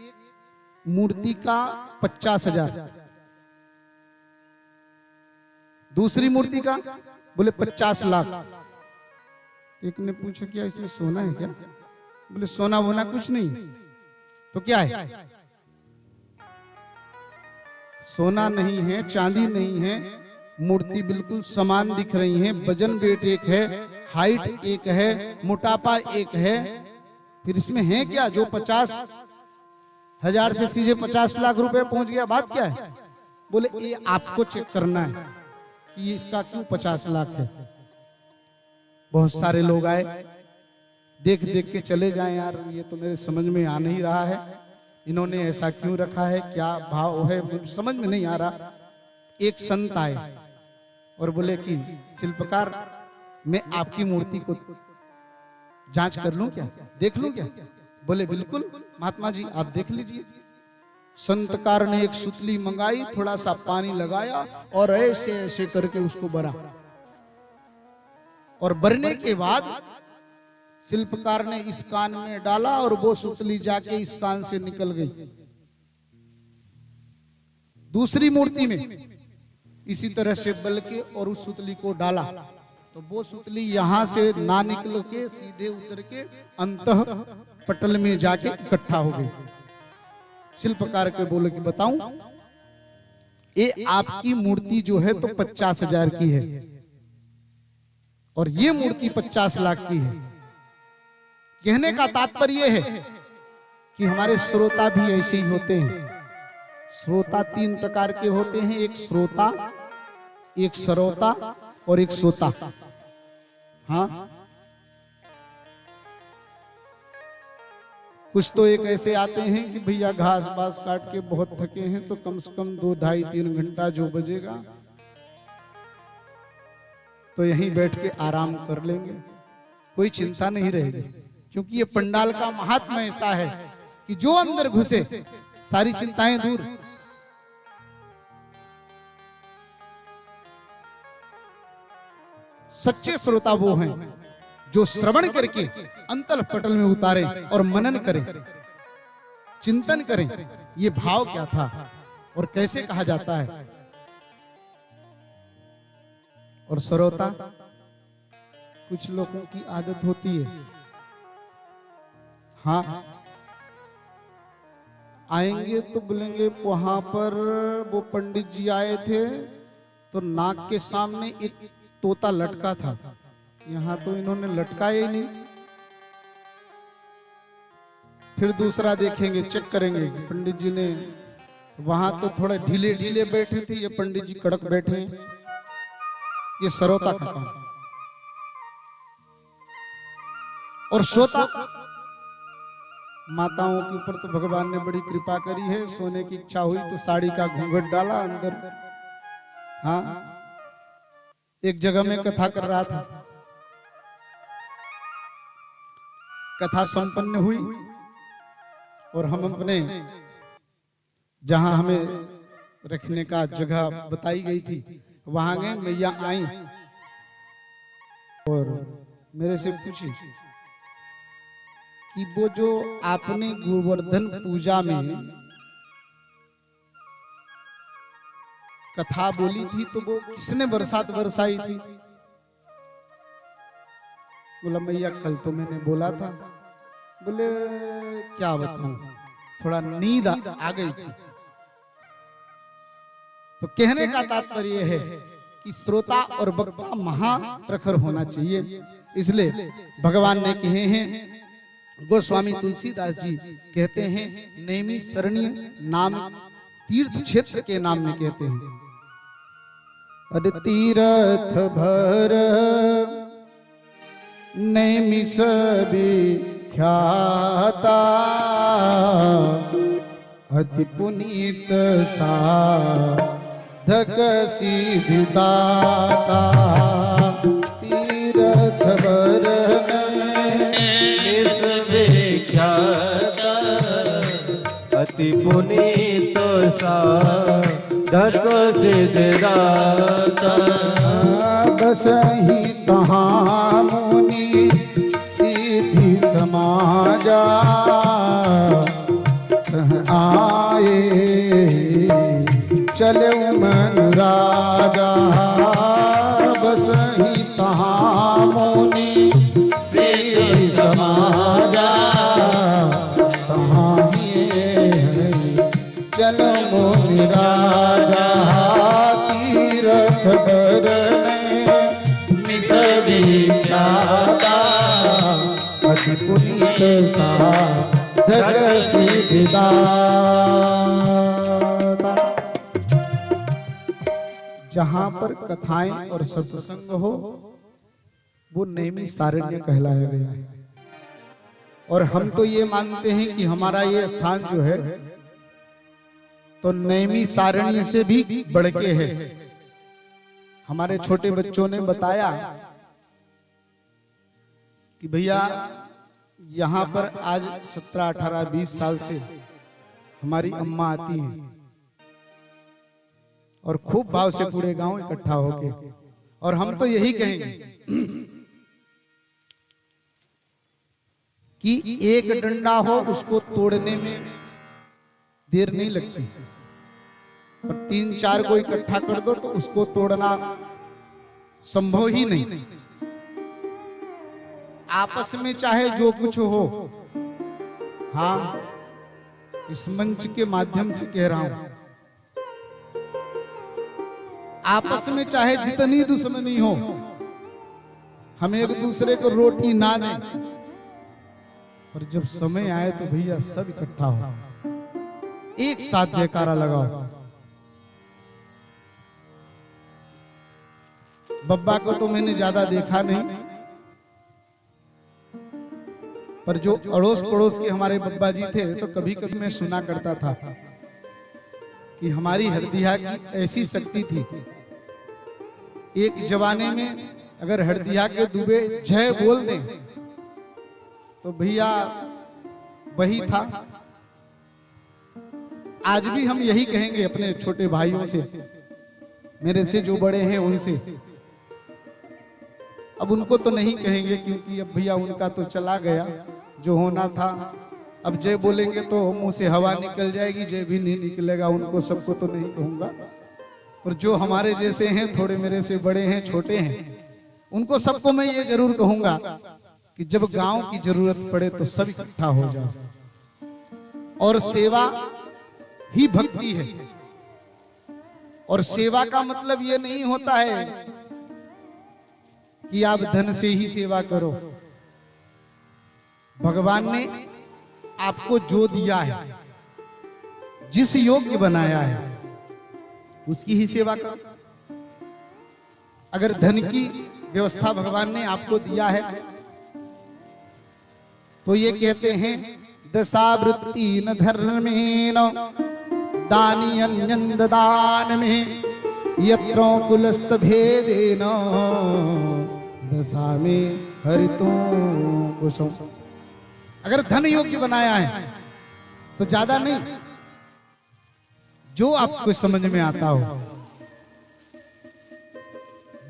मूर्ति का 50,000, दूसरी मूर्ति का बोले 50 लाख। एक ने पूछा क्या इसमें सोना है क्या? बोले सोना वोना कुछ नहीं। तो क्या है? सोना नहीं है, चांदी नहीं है, मूर्ति बिल्कुल समान दिख रही है, वजन वेट एक है, हाइट एक है, मोटापा एक है। फिर इसमें है क्या जो 50,000 से सीधे 50 लाख रुपए पहुंच गया? बात क्या है? बोले ये आपको चेक करना है कि इसका क्यों 50 लाख है। बहुत सारे लोग आए, देख देख के चले जाएं, यार ये तो मेरे समझ में आ नहीं रहा है, इन्होंने ऐसा क्यों रखा है, क्या भाव है, मुझे समझ में नहीं आ रहा। एक संत आए और बोले कि शिल्पकार मैं आपकी मूर्ति को जांच कर लूं क्या, देख लूं क्या? बोले बिल्कुल महात्मा जी आप देख लीजिए। संतकार ने एक सुतली मंगाई, थोड़ा सा पानी लगाया और ऐसे ऐसे करके उसको भरा, और भरने के बाद शिल्पकार ने इस कान में डाला और वो सुतली जाके इस कान से निकल गई। दूसरी मूर्ति में इसी तरह से बल के और उस सुतली को डाला तो वो सुतली यहां से ना निकल के सीधे उतर के अंतः पटल में जाके इकट्ठा हो गई। शिल्पकार के बोले कि बताऊं, ये आपकी मूर्ति जो है तो 50,000 की है और ये मूर्ति 50 लाख की है। कहने का तात्पर्य है कि हमारे श्रोता भी ऐसे ही होते हैं। श्रोता 3 प्रकार के होते हैं, एक श्रोता, एक सरोता और एक सोता। हाँ, कुछ तो एक ऐसे आते हैं कि भैया घास बास काट के बहुत थके हैं तो कम से कम 2, 2.5, 3 घंटा जो बजेगा तो यहीं बैठ के आराम कर लेंगे, कोई चिंता नहीं रहेगी। क्योंकि ये पंडाल का महात्मा ऐसा है कि जो अंदर घुसे सारी चिंताएं दूर। सच्चे श्रोता वो हैं जो श्रवण करके अंतल पटल में उतारे और मनन करें, चिंतन करें ये भाव क्या था और कैसे कहा जाता है। और श्रोता कुछ लोगों की आदत होती है, हाँ आएंगे तो बोलेंगे वहां पर वो पंडित जी आए थे तो नाक के सामने एक तोता लटका था, यहाँ तो इन्होंने लटकाया ही नहीं। फिर दूसरा देखेंगे, चेक करेंगे पंडित जी ने वहां तो थोड़ा ढीले ढीले बैठे थे, ये पंडित जी कड़क बैठे हैं। ये सरोता का काम। और श्रोता माताओं के ऊपर तो भगवान ने बड़ी कृपा करी है, सोने की इच्छा हुई तो साड़ी का घूंघट डाला अंदर। हाँ, एक जगह में कथा कर रहा था, कथा संपन्न हुई और हम अपने जहां हमें रखने का जगह बताई गई थी वहां गए। मैया आई और मेरे से पूछी कि वो जो आपने गोवर्धन पूजा में कथा बोली थी तो वो किसने बरसात बरसाई थी? बोला मैया कल तो मैंने बोला था। बोले क्या बताऊं, थोड़ा नींद आ गई थी। तो कहने का तात्पर्य है कि श्रोता और वक्ता महाप्रखर होना चाहिए। इसलिए भगवान ने कहे हैं, गोस्वामी तुलसीदास जी कहते हैं, नेमी शरणीय नाम तीर्थ क्षेत्र के नाम में कहते हैं। अरे तीर्थ भर नेमी सभी ख्याता, अति पुनीत साधक सिद्धिदाता। तीर्थ भर अति पुनीत साधक सिद्धिदाता। बस ही तहाँ मुनि सिद्धि समान के साथ जग सिद्धिदाता। जहां पर कथाएं और सत्संग हो वो नैमी सारण्य कहलाया गया है। और हम तो ये मानते हैं कि हमारा ये स्थान जो है तो नैमी सारण्य से भी बढ़ के है। हमारे छोटे बच्चों ने बताया कि भैया यहाँ पर आज 17, 18, 20 साल से हमारी अम्मा आती हैं और खूब भाव से पूरे गांव इकट्ठा होके, और हम तो यही कहेंगे कि एक डंडा हो उसको तोड़ने में देर नहीं लगती, और 3-4 को इकट्ठा कर दो तो उसको तोड़ना संभव ही नहीं। आपस में चाहे जो कुछ हो, हाँ इस मंच के माध्यम से कह रहा हूं, आपस में चाहे जितनी दुश्मनी हो, हम एक दूसरे को रोटी ना दें, और जब समय आए तो भैया सब इकट्ठा हो, एक साथ जयकारा लगाओ। बब्बा को तो मैंने ज्यादा देखा नहीं, पर जो अड़ोस पड़ोस के हमारे बब्बा जी थे तो कभी कभी मैं सुना करता था कि हमारी हरदिया की ऐसी शक्ति थी, एक जमाने में अगर हरदिया के दुबे जय बोल दें तो भैया वही था। आज भी हम यही कहेंगे अपने छोटे भाइयों से, मेरे से जो बड़े हैं उनसे। अब उनको तो नहीं कहेंगे क्योंकि अब भैया उनका तो चला गया जो होना था। अब जय बोलेंगे तो मुंह से हवा निकल जाएगी, जय भी नहीं निकलेगा। उनको सबको तो नहीं कहूंगा, पर जो हमारे जैसे हैं, थोड़े मेरे से बड़े हैं, छोटे हैं, उनको सबको मैं ये जरूर कहूंगा कि जब गांव की जरूरत पड़े तो सब इकट्ठा हो जाओ। और सेवा ही भक्ति है। और सेवा का मतलब ये नहीं होता है कि आप धन से ही सेवा करो। भगवान ने आपको जो दिया है, जिस योग्य बनाया है, उसकी ही सेवा करो। अगर धन की व्यवस्था भगवान ने आपको दिया है तो ये कहते हैं दशावृत्ति न धर्मेण दानी अन्यन दान में यत्रो कुलस्त भेदेन दशा में हरितो कुसुम। अगर धन योग्य बनाया है तो ज्यादा नहीं, जो आपको समझ में आता हो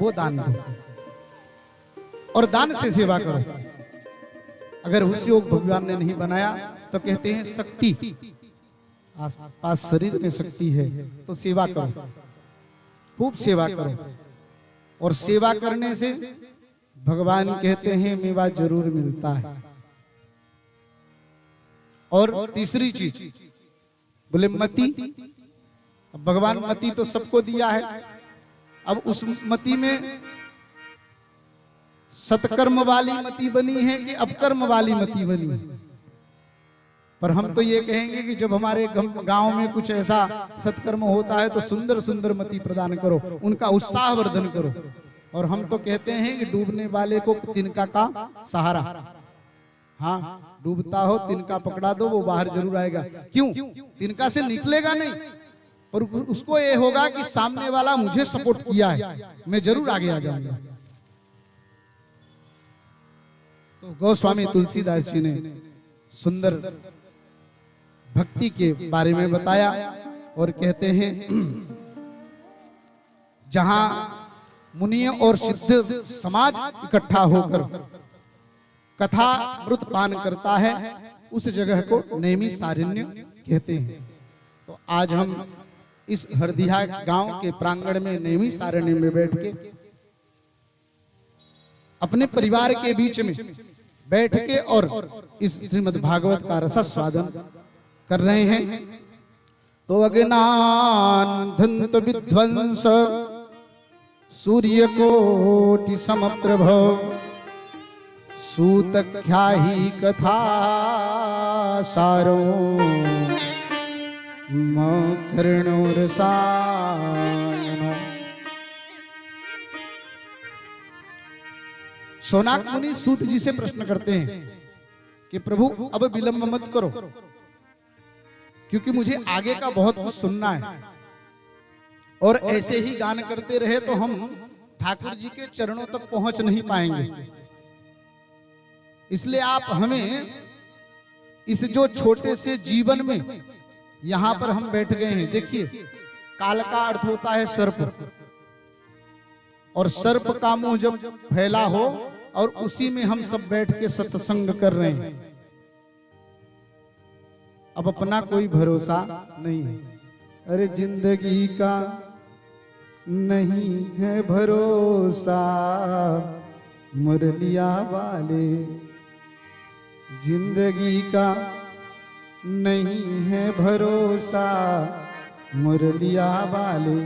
वो दान दो और दान से सेवा करो। अगर उस योग भगवान ने नहीं बनाया तो कहते हैं शक्ति, आस शरीर में शक्ति है तो सेवा करो, खूब सेवा करो। और सेवा करने से भगवान कहते हैं मेवा जरूर मिलता है। और तीसरी चीज बोले मति। भगवान मति तो सबको दिया है। अब उस मति में सत्कर्म वाली मति बनी है कि अपकर्म वाली मति बनी है। पर हम तो ये कहेंगे कि जब हमारे गांव में कुछ ऐसा सत्कर्म होता है तो सुंदर सुंदर मति प्रदान करो, उनका उत्साह वर्धन करो। और हम तो कहते हैं कि डूबने वाले को तिनका का सहारा। हाँ, डूबता हो तिनका पकड़ा दो, वो बाहर जरूर आएगा। क्यों? तिनका से निकलेगा नहीं, पर उसको ये होगा कि सामने वाला मुझे सपोर्ट किया है, मैं जरूर आगे आ जाऊंगा। तो गोस्वामी तुलसीदास जी ने सुंदर भक्ति के बारे में बताया और कहते हैं जहां मुनियों और सिद्ध समाज इकट्ठा होकर कथा अमृत पान करता है उस जगह को नैमी सारण्य कहते हैं। तो आज हम इस हरदिया गांव के प्रांगण में नैमी सारण्य में बैठ के अपने परिवार के बीच में बैठ के और इस श्रीमद् भागवत का रसास्वादन कर रहे हैं। तो अज्ञान धंत विध्वंस सूर्य कोटि समप्रभ सूत ख्याही कथा सारो कर्णो रसायनो। सोनाक मुनि सूत जी से प्रश्न करते हैं कि प्रभु अब विलंब मत करो, क्योंकि मुझे आगे का बहुत कुछ सुनना है, और ऐसे ही गान करते रहे तो हम ठाकुर जी के चरणों तक पहुंच नहीं पाएंगे। इसलिए आप हमें इस जो छोटे से जीवन में यहां पर हम बैठ गए हैं, देखिए काल का अर्थ होता है सर्प, और सर्प का मुंह जब फैला हो और उसी में हम सब बैठ के सत्संग कर रहे हैं। अब अपना कोई भरोसा नहीं है। अरे जिंदगी का नहीं है भरोसा मुरलिया वाले, जिंदगी का नहीं है भरोसा मुरलिया वाले।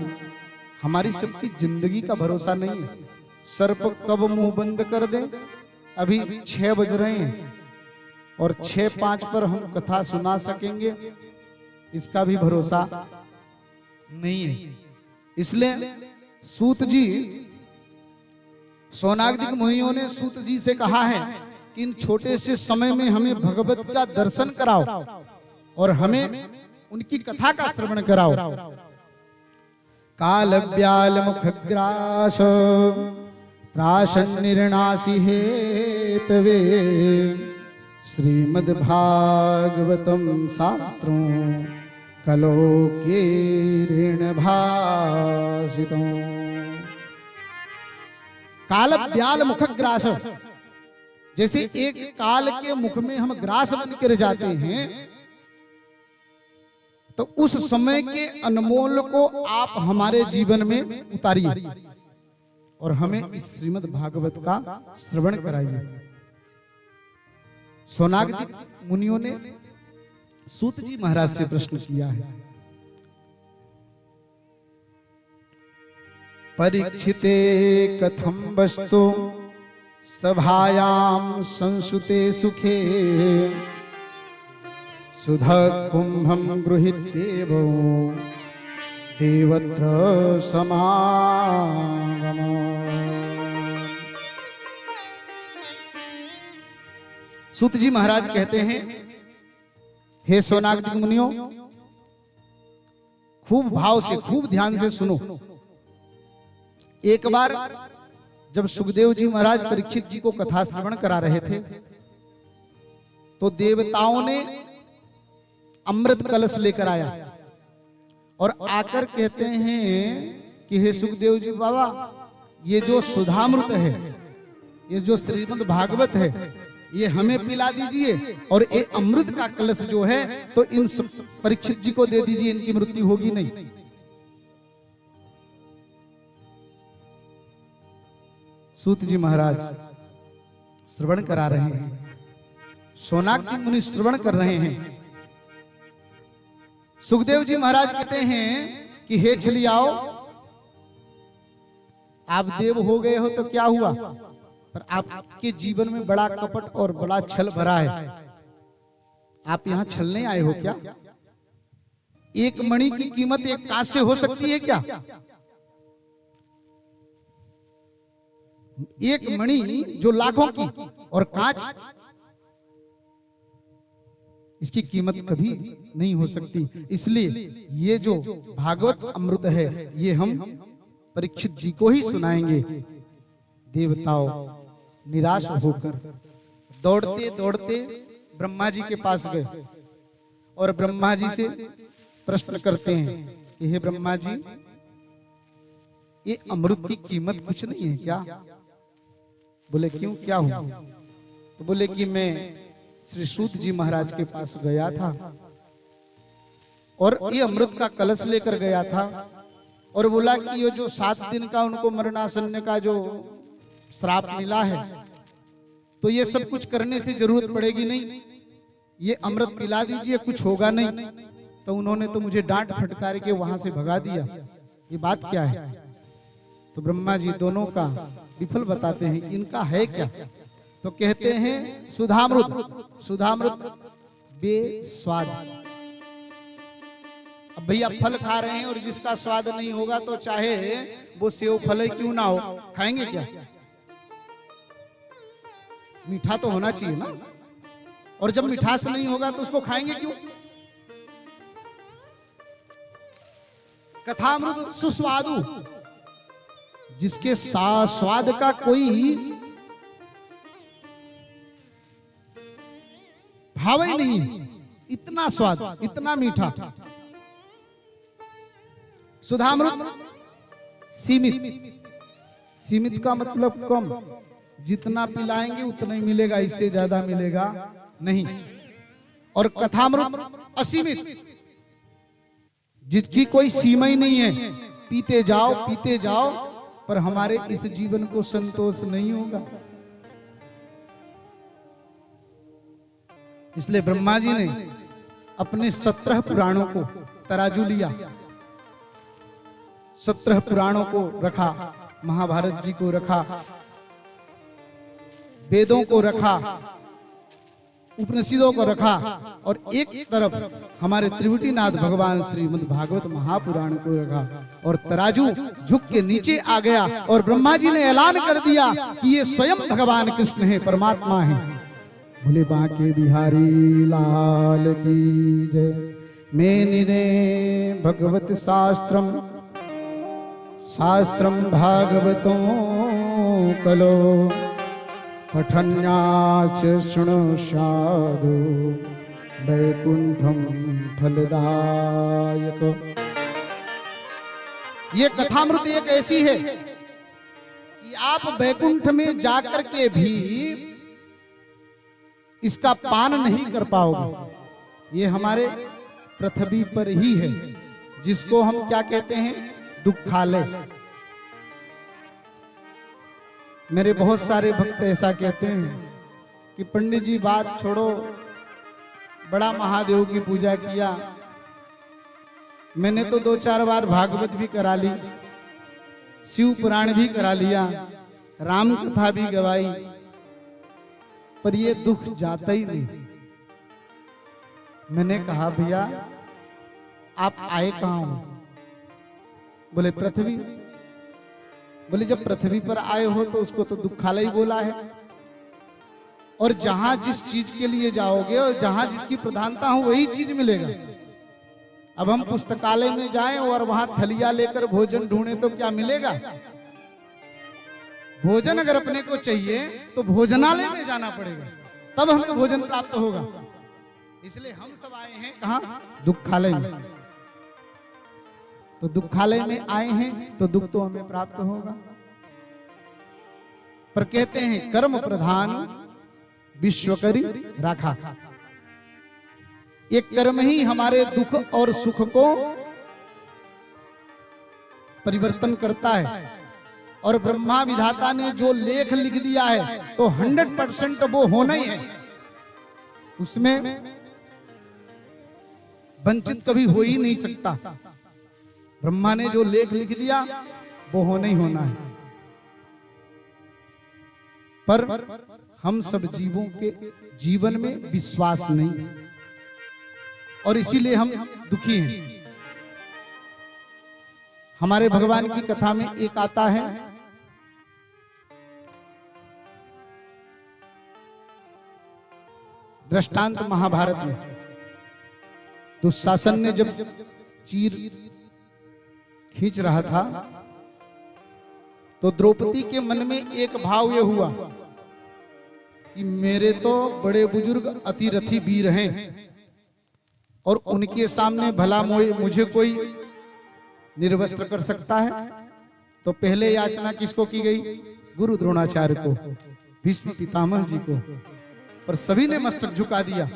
हमारी सबकी जिंदगी का भरोसा नहीं है। सर्प कब मुंह बंद कर दे, अभी 6 बज रहे हैं और 6:05 पर हम कथा सुना सकेंगे, इसका भी भरोसा नहीं है। इसलिए सूत जी, सोनाग्दिक मुनियों ने सूत जी से कहा है कि इन छोटे से समय में हमें भगवत का दर्शन कराओ और हमें उनकी कथा का श्रवण कराओ। काल ब्याल मुखग्रास त्रासन निर्णासी हेतवे श्रीमद् भागवतम शास्त्रों कलो के ऋण भासितों। काल ब्याल मुखग्रास, जैसे एक काल के मुख में हम ग्रास बन कर जाते हैं, तो उस समय के अनमोल को आप हमारे जीवन में उतारिए और हमें इस श्रीमद् भागवत का श्रवण कराइए। सोनाग्दिक मुनियों ने सूत जी महाराज से प्रश्न किया है। परीक्षिते कथम वस्तु सभायां संसुते सुखे सुधा कुंभम गृहीत्येव देवत्र समागम। सूत जी महाराज कहते हैं, हे सोनाग्दिक मुनियों, खूब भाव से, खूब ध्यान से सुनो। एक बार जब सुखदेव जी महाराज परीक्षित जी को कथा श्रवण करा रहे थे, तो देवताओं ने अमृत कलश लेकर आया और आकर कहते हैं कि हे सुखदेव जी बाबा, ये जो सुधामृत है, ये जो श्रीमद् भागवत है, ये हमें पिला दीजिए, और ये अमृत का कलश जो है तो इन परीक्षित जी को दे दीजिए, इनकी मृत्यु होगी नहीं। सूत जी महाराज श्रवण करा रहे हैं, सोनाग्दिक मुनि श्रवण कर रहे हैं। सुखदेव जी महाराज कहते हैं कि हे छलियाओ, आप देव हो गए हो तो क्या हुआ, पर आपके जीवन में बड़ा कपट और बड़ा छल भरा है। आप यहां छलने आए हो क्या? एक मणि की कीमत एक कांच से हो सकती है क्या? एक मणि जो लाखों की और कांच, इसकी कीमत कभी नहीं हो सकती। इसलिए ये जो भागवत अमृत है, ये हम परीक्षित जी को ही सुनाएंगे। देवताओं निराश होकर दौड़ते दौड़ते ब्रह्मा जी के पास गए और ब्रह्मा जी से प्रश्न करते हैं कि हे ब्रह्मा जी, ये अमृत की कीमत कुछ नहीं है क्या? बोले क्यों, क्या हुआ? तो बोले कि मैं श्री सूत जी महाराज के पास गया था और ये अमृत का कलश लेकर गया था, और बोला कि ये जो 7 दिन का उनको मरणासन्न का जो श्राप मिला है, तो ये सब कुछ करने से जरूरत पड़ेगी नहीं, ये अमृत पिला दीजिए, कुछ होगा नहीं। तो उन्होंने तो मुझे डांट फटकार के वहां से भगा दिया, ये बात क्या है? तो ब्रह्मा जी दोनों का विफल बताते हैं, इनका है क्या? तो कहते हैं सुधामृत, सुधामृत बेस्वाद। अब भैया फल खा रहे हैं और जिसका स्वाद नहीं होगा तो चाहे वो सेव फल ही क्यों ना हो, खाएंगे क्या? मीठा तो होना चाहिए ना, और जब मिठास नहीं होगा तो उसको खाएंगे क्यों? कथामृत सुस्वादु, जिसके स्वाद का कोई भाव ही नहीं है, इतना स्वाद, इतना मीठा। सुधामृत सीमित, सीमित का मतलब कम, जितना पिलाएंगे उतना ही मिलेगा, इससे ज्यादा मिलेगा नहीं। और कथामृत असीमित, जिसकी कोई सीमा ही नहीं है, पीते जाओ, पर हमारे इस जीवन को संतोष नहीं होगा। इसलिए ब्रह्मा जी ने अपने 17 पुराणों को तराजू लिया, 17 पुराणों को रखा, महाभारत जी को रखा, वेदों को रखा, उपनिषदों को रखा, और एक तरफ हमारे त्रिविटीनाथ भगवान श्रीमद् भागवत महापुराण को रखा, और तराजू झुक के नीचे आ गया, और ब्रह्मा जी ने ऐलान कर दिया कि ये स्वयं भगवान कृष्ण है, परमात्मा है। भोले बांके बिहारी लाल की जय। मेनिने भगवत शास्त्रम शास्त्रम भागवतो कलो पठन्याच शृणुष्यादो वैकुंठम फलदायक। ये कथामृत एक ऐसी है कि आप वैकुंठ में जाकर के भी इसका पान नहीं कर पाओगे। ये हमारे पृथ्वी पर ही है, जिसको हम क्या कहते हैं, दुखालय। मेरे बहुत सारे भक्त ऐसा कहते हैं कि पंडित जी बात छोड़ो, बड़ा महादेव की पूजा किया, मैंने तो 2-4 बार भागवत भी करा ली, शिव पुराण भी करा लिया, राम कथा भी गवाई, पर ये दुख जाता ही नहीं। मैंने कहा भैया आप आए कहां हो? बोले पृथ्वी। बोले जब पृथ्वी पर आए हो तो उसको तो दुखालय ही बोला है, और जहां जिस चीज के लिए जाओगे और जहां जिसकी प्रधानता हो वही चीज मिलेगा। अब हम पुस्तकालय में जाएं और वहां थलिया लेकर भोजन ढूंढे तो क्या मिलेगा? भोजन अगर अपने को चाहिए तो भोजनालय में जाना पड़ेगा, तब हमें भोजन प्राप्त होगा। इसलिए हम सब आए हैं कहां? दुखालय में। तो दुखालय में आए हैं तो दुख तो हमें प्राप्त होगा। पर कहते हैं कर्म प्रधान विश्व करी राखा। एक कर्म ही हमारे दुख और सुख को परिवर्तन करता है, और ब्रह्मा विधाता ने जो लेख लिख दिया है तो 100% वो होना ही है, उसमें वंचित कभी हो ही नहीं सकता। ब्रह्मा ने जो लेख लिख दिया वो होना ही होना है। पर हम सब जीवों के जीवन में विश्वास नहीं, और इसीलिए हम दुखी हैं। हमारे भगवान की कथा में एक आता है, दृष्टांत महाभारत में। दुशासन ने जब चीर खींच रहा था तो द्रौपदी के मन में एक भाव ये हुआ कि मेरे तो बड़े बुजुर्ग अतिरथी वीर हैं, और उनके सामने भला मुझे कोई निर्वस्त्र कर सकता है। तो पहले याचना किसको की गई? गुरु द्रोणाचार्य को, भीष्म पितामह जी को, पर सभी ने मस्तक झुका दिया।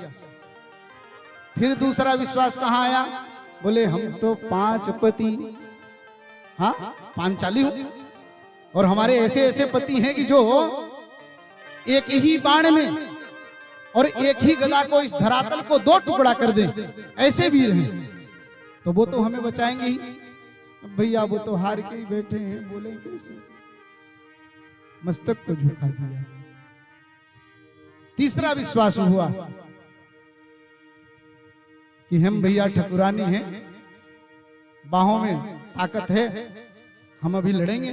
फिर दूसरा विश्वास कहां आया? बोले हम तो 5 पति, हाँ पांचाली हो, और हमारे ऐसे ऐसे पति हैं कि जो एक ही बाण में और एक ही गदा को इस धरातल को 2 टुकड़ा कर दे, ऐसे वीर हैं, तो वो तो हमें बचाएंगे ही। भैया वो तो हार के ही बैठे हैं, बोले कैसे? मस्तक तो झुका दिया। तीसरा विश्वास हुआ कि हम भैया ठकुरानी हैं, बाहों में ताकत है, हम अभी लड़ेंगे।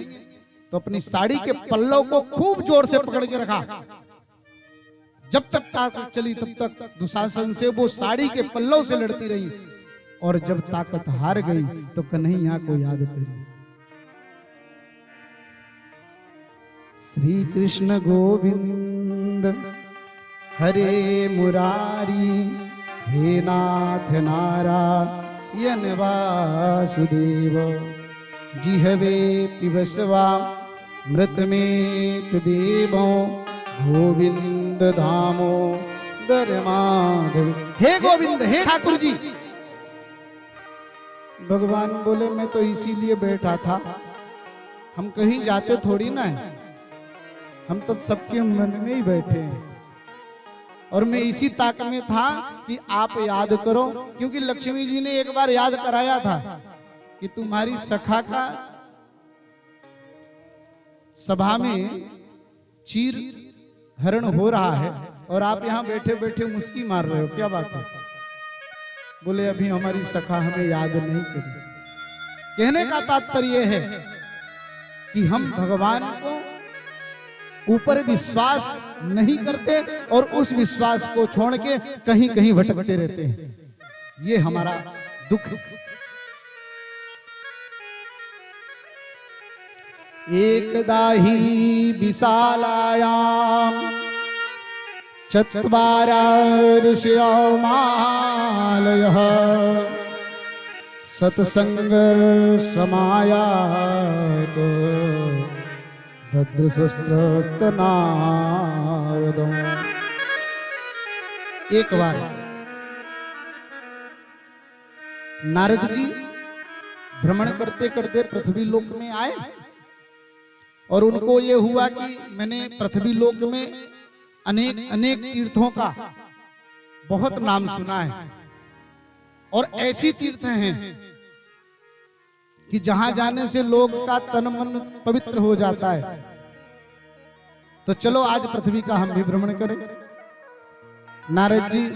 तो अपनी साड़ी के पल्लों को खूब जोर से पकड़ के रखा। जब तक ताकत चली तब तक दुशासन से वो साड़ी के पल्लों से लड़ती रही, और जब ताकत हार गई तो कन्हैया को याद करी। श्री कृष्ण गोविंद हरे मुरारी, हे नाथ नारायण वासुदेव, जिहवे पिबस्वा मृत में देवो, गोविंद धामो दर माधव। हे गोविंद, हे ठाकुर जी। भगवान बोले मैं तो इसीलिए बैठा था, हम कहीं जाते थोड़ी ना है, हम तो सबके मन में ही बैठे हैं। और मैं इसी ताक में था कि आप याद करो, क्योंकि लक्ष्मी जी ने एक बार याद कराया था कि तुम्हारी सखा का सभा में चीर हरण हो रहा है और आप यहां बैठे बैठे मुस्की मार रहे हो, क्या बात है? बोले अभी हमारी सखा हमें याद नहीं करी। कहने का तात्पर्य है कि हम भगवान को ऊपर विश्वास नहीं करते और उस विश्वास को छोड़ के कहीं कहीं भटकते रहते हैं। ये हमारा दुख है। एकदा हि विशालायाम चत्वारा ऋषयो मालयः, सत्संग समायात ददृशस्त्रस्तनारदम्। एक बार नारद जी भ्रमण करते करते पृथ्वी लोक में आए और उनको ये हुआ कि मैंने पृथ्वी लोक में अनेक अनेक तीर्थों का बहुत नाम सुना है, और ऐसी तीर्थ हैं कि जहां जाने से लोग का तन मन पवित्र हो जाता है। तो चलो आज पृथ्वी का हम भी भ्रमण करें। नारद जी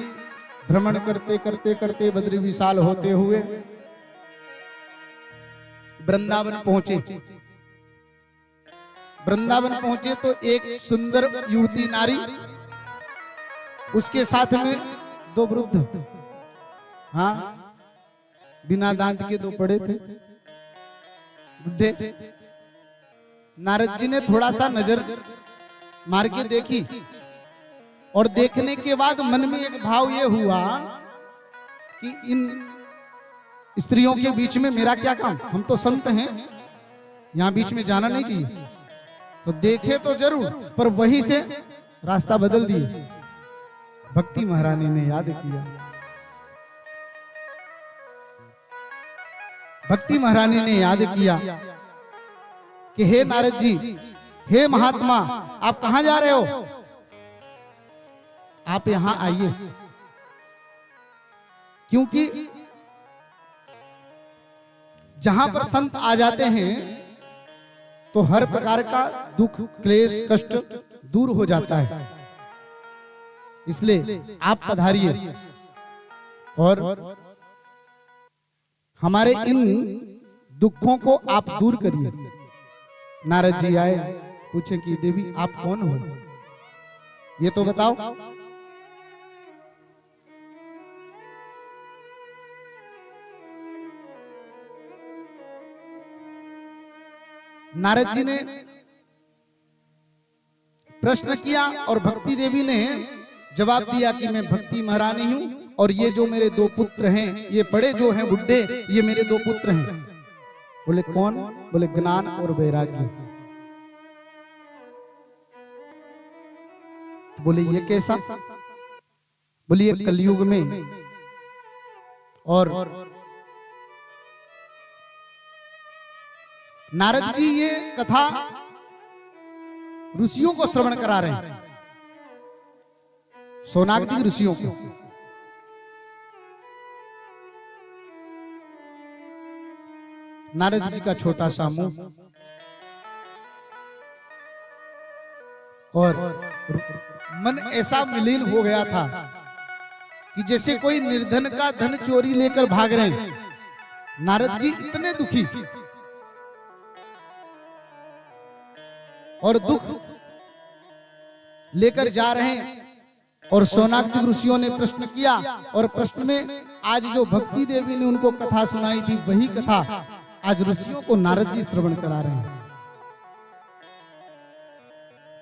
भ्रमण करते करते करते बद्री विशाल होते हुए वृंदावन पहुंचे। वृंदावन पहुंचे तो एक सुंदर युवती नारी, उसके साथ में दो वृद्ध, हाँ बिना दांत के दो पड़े थे बुढ़े। नारद जी ने थोड़ा सा नजर मार के देखी, और देखने के बाद मन में एक भाव ये हुआ कि इन स्त्रियों के बीच में मेरा क्या काम, हम तो संत हैं, यहां बीच में जाना नहीं चाहिए। तो देखे तो जरूर, पर वहीं से रास्ता बदल दिए। भक्ति महारानी ने याद किया, भक्ति महारानी ने याद किया कि हे नारद जी, हे महात्मा, आप कहां जा रहे हो? आप यहां आइए, क्योंकि जहां पर संत आ जाते हैं तो हर प्रकार का दुख क्लेश कष्ट दूर हो जाता है। इसलिए आप पधारिए और हमारे इन दुखों को आप दूर करिए। नारद जी आए, पूछे कि देवी आप कौन हो, ये तो बताओ। नारद जी ने प्रश्न किया और भक्ति देवी ने जवाब दिया कि मैं भक्ति महारानी हूं, और ये जो मेरे दो पुत्र हैं, ये बड़े जो हैं बुड्ढे, ये मेरे दो पुत्र हैं। बोले कौन? बोले ज्ञान और वैराग्य। बोले ये कैसा? बोले ये कलयुग में, और नारद जी ये कथा ऋषियों को श्रवण करा रहे हैं, सोनाग्नि ऋषियों को। नारद जी का छोटा सा मुंह और मन ऐसा मिलीन हो गया था कि जैसे कोई निर्धन का धन चोरी लेकर भाग रहे हैं। नारद जी इतने दुखी और दुख लेकर जा रहे हैं। और सोनाग्नि ऋषियों ने प्रश्न किया और प्रश्न में आज जो भक्ति देवी ने उनको कथा सुनाई थी वही कथा आज ऋषियों को नारद जी श्रवण करा रहे हैं।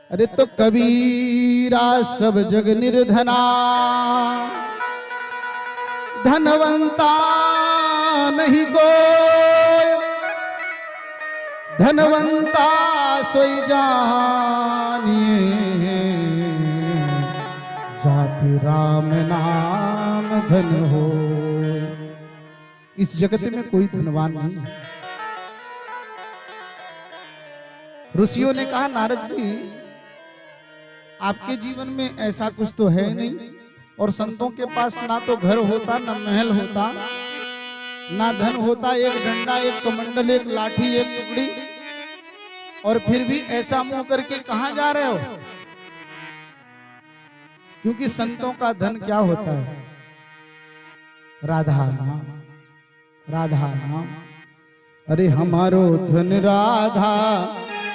अरे तो कबीरा सब जग निर्धना, धनवंता नहीं कोई, धनवंता सोई जानिए, जाति राम नाम धन हो। इस जगत में कोई धनवान नहीं है। ऋषियों ने कहा नारद जी आपके जीवन में ऐसा कुछ तो है नहीं, और संतों के पास ना तो घर होता, ना महल होता, ना धन होता, एक डंडा, एक कमंडल, एक लाठी, एक टुकड़ी, और फिर भी ऐसा मुंह करके कहां जा रहे हो? क्योंकि संतों का धन क्या होता है? राधा नाम, राधा नाम। अरे हमारो धन राधा,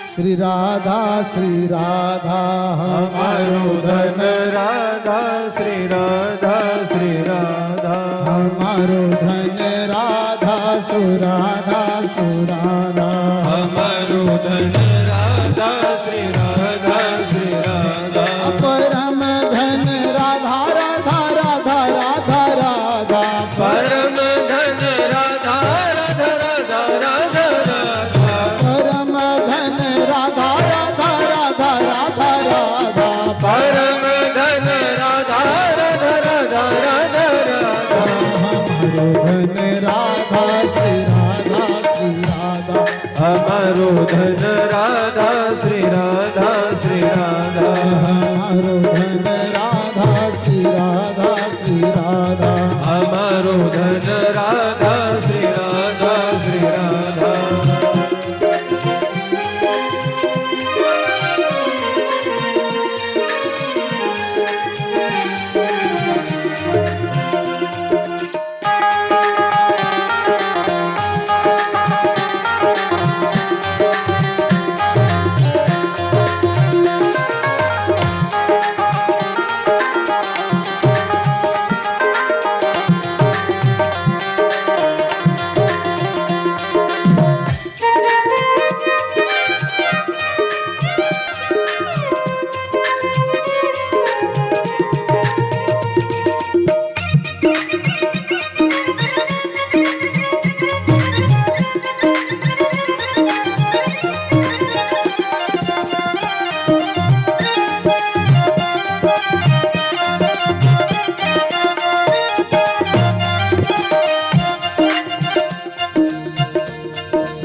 श्री राधा, श्री राधा, हमारो धन राधा, श्री राधा, श्री राधा, हमारो धन राधा, सुराधा, सुराधा, हमारो धन राधा, श्री राधा, श्री राधा, परम धन राधा, राधा, राधा, राधा, राधा, परम धन राधा, राधा, राधा, राधा, राधा, परम धन राधा, राधा, राधा, राधा, राधा, परम धन राधा, राधा, राधा, राधा, राधा, हमारो धन राधा, श्री राधा, श्री राधा, हमारो धन राधा, श्री राधा, श्री राधा, हमारो धन राधा, श्री राधा, श्री राधा, हमारो धन राधा, श्री राधा, श्री राधा।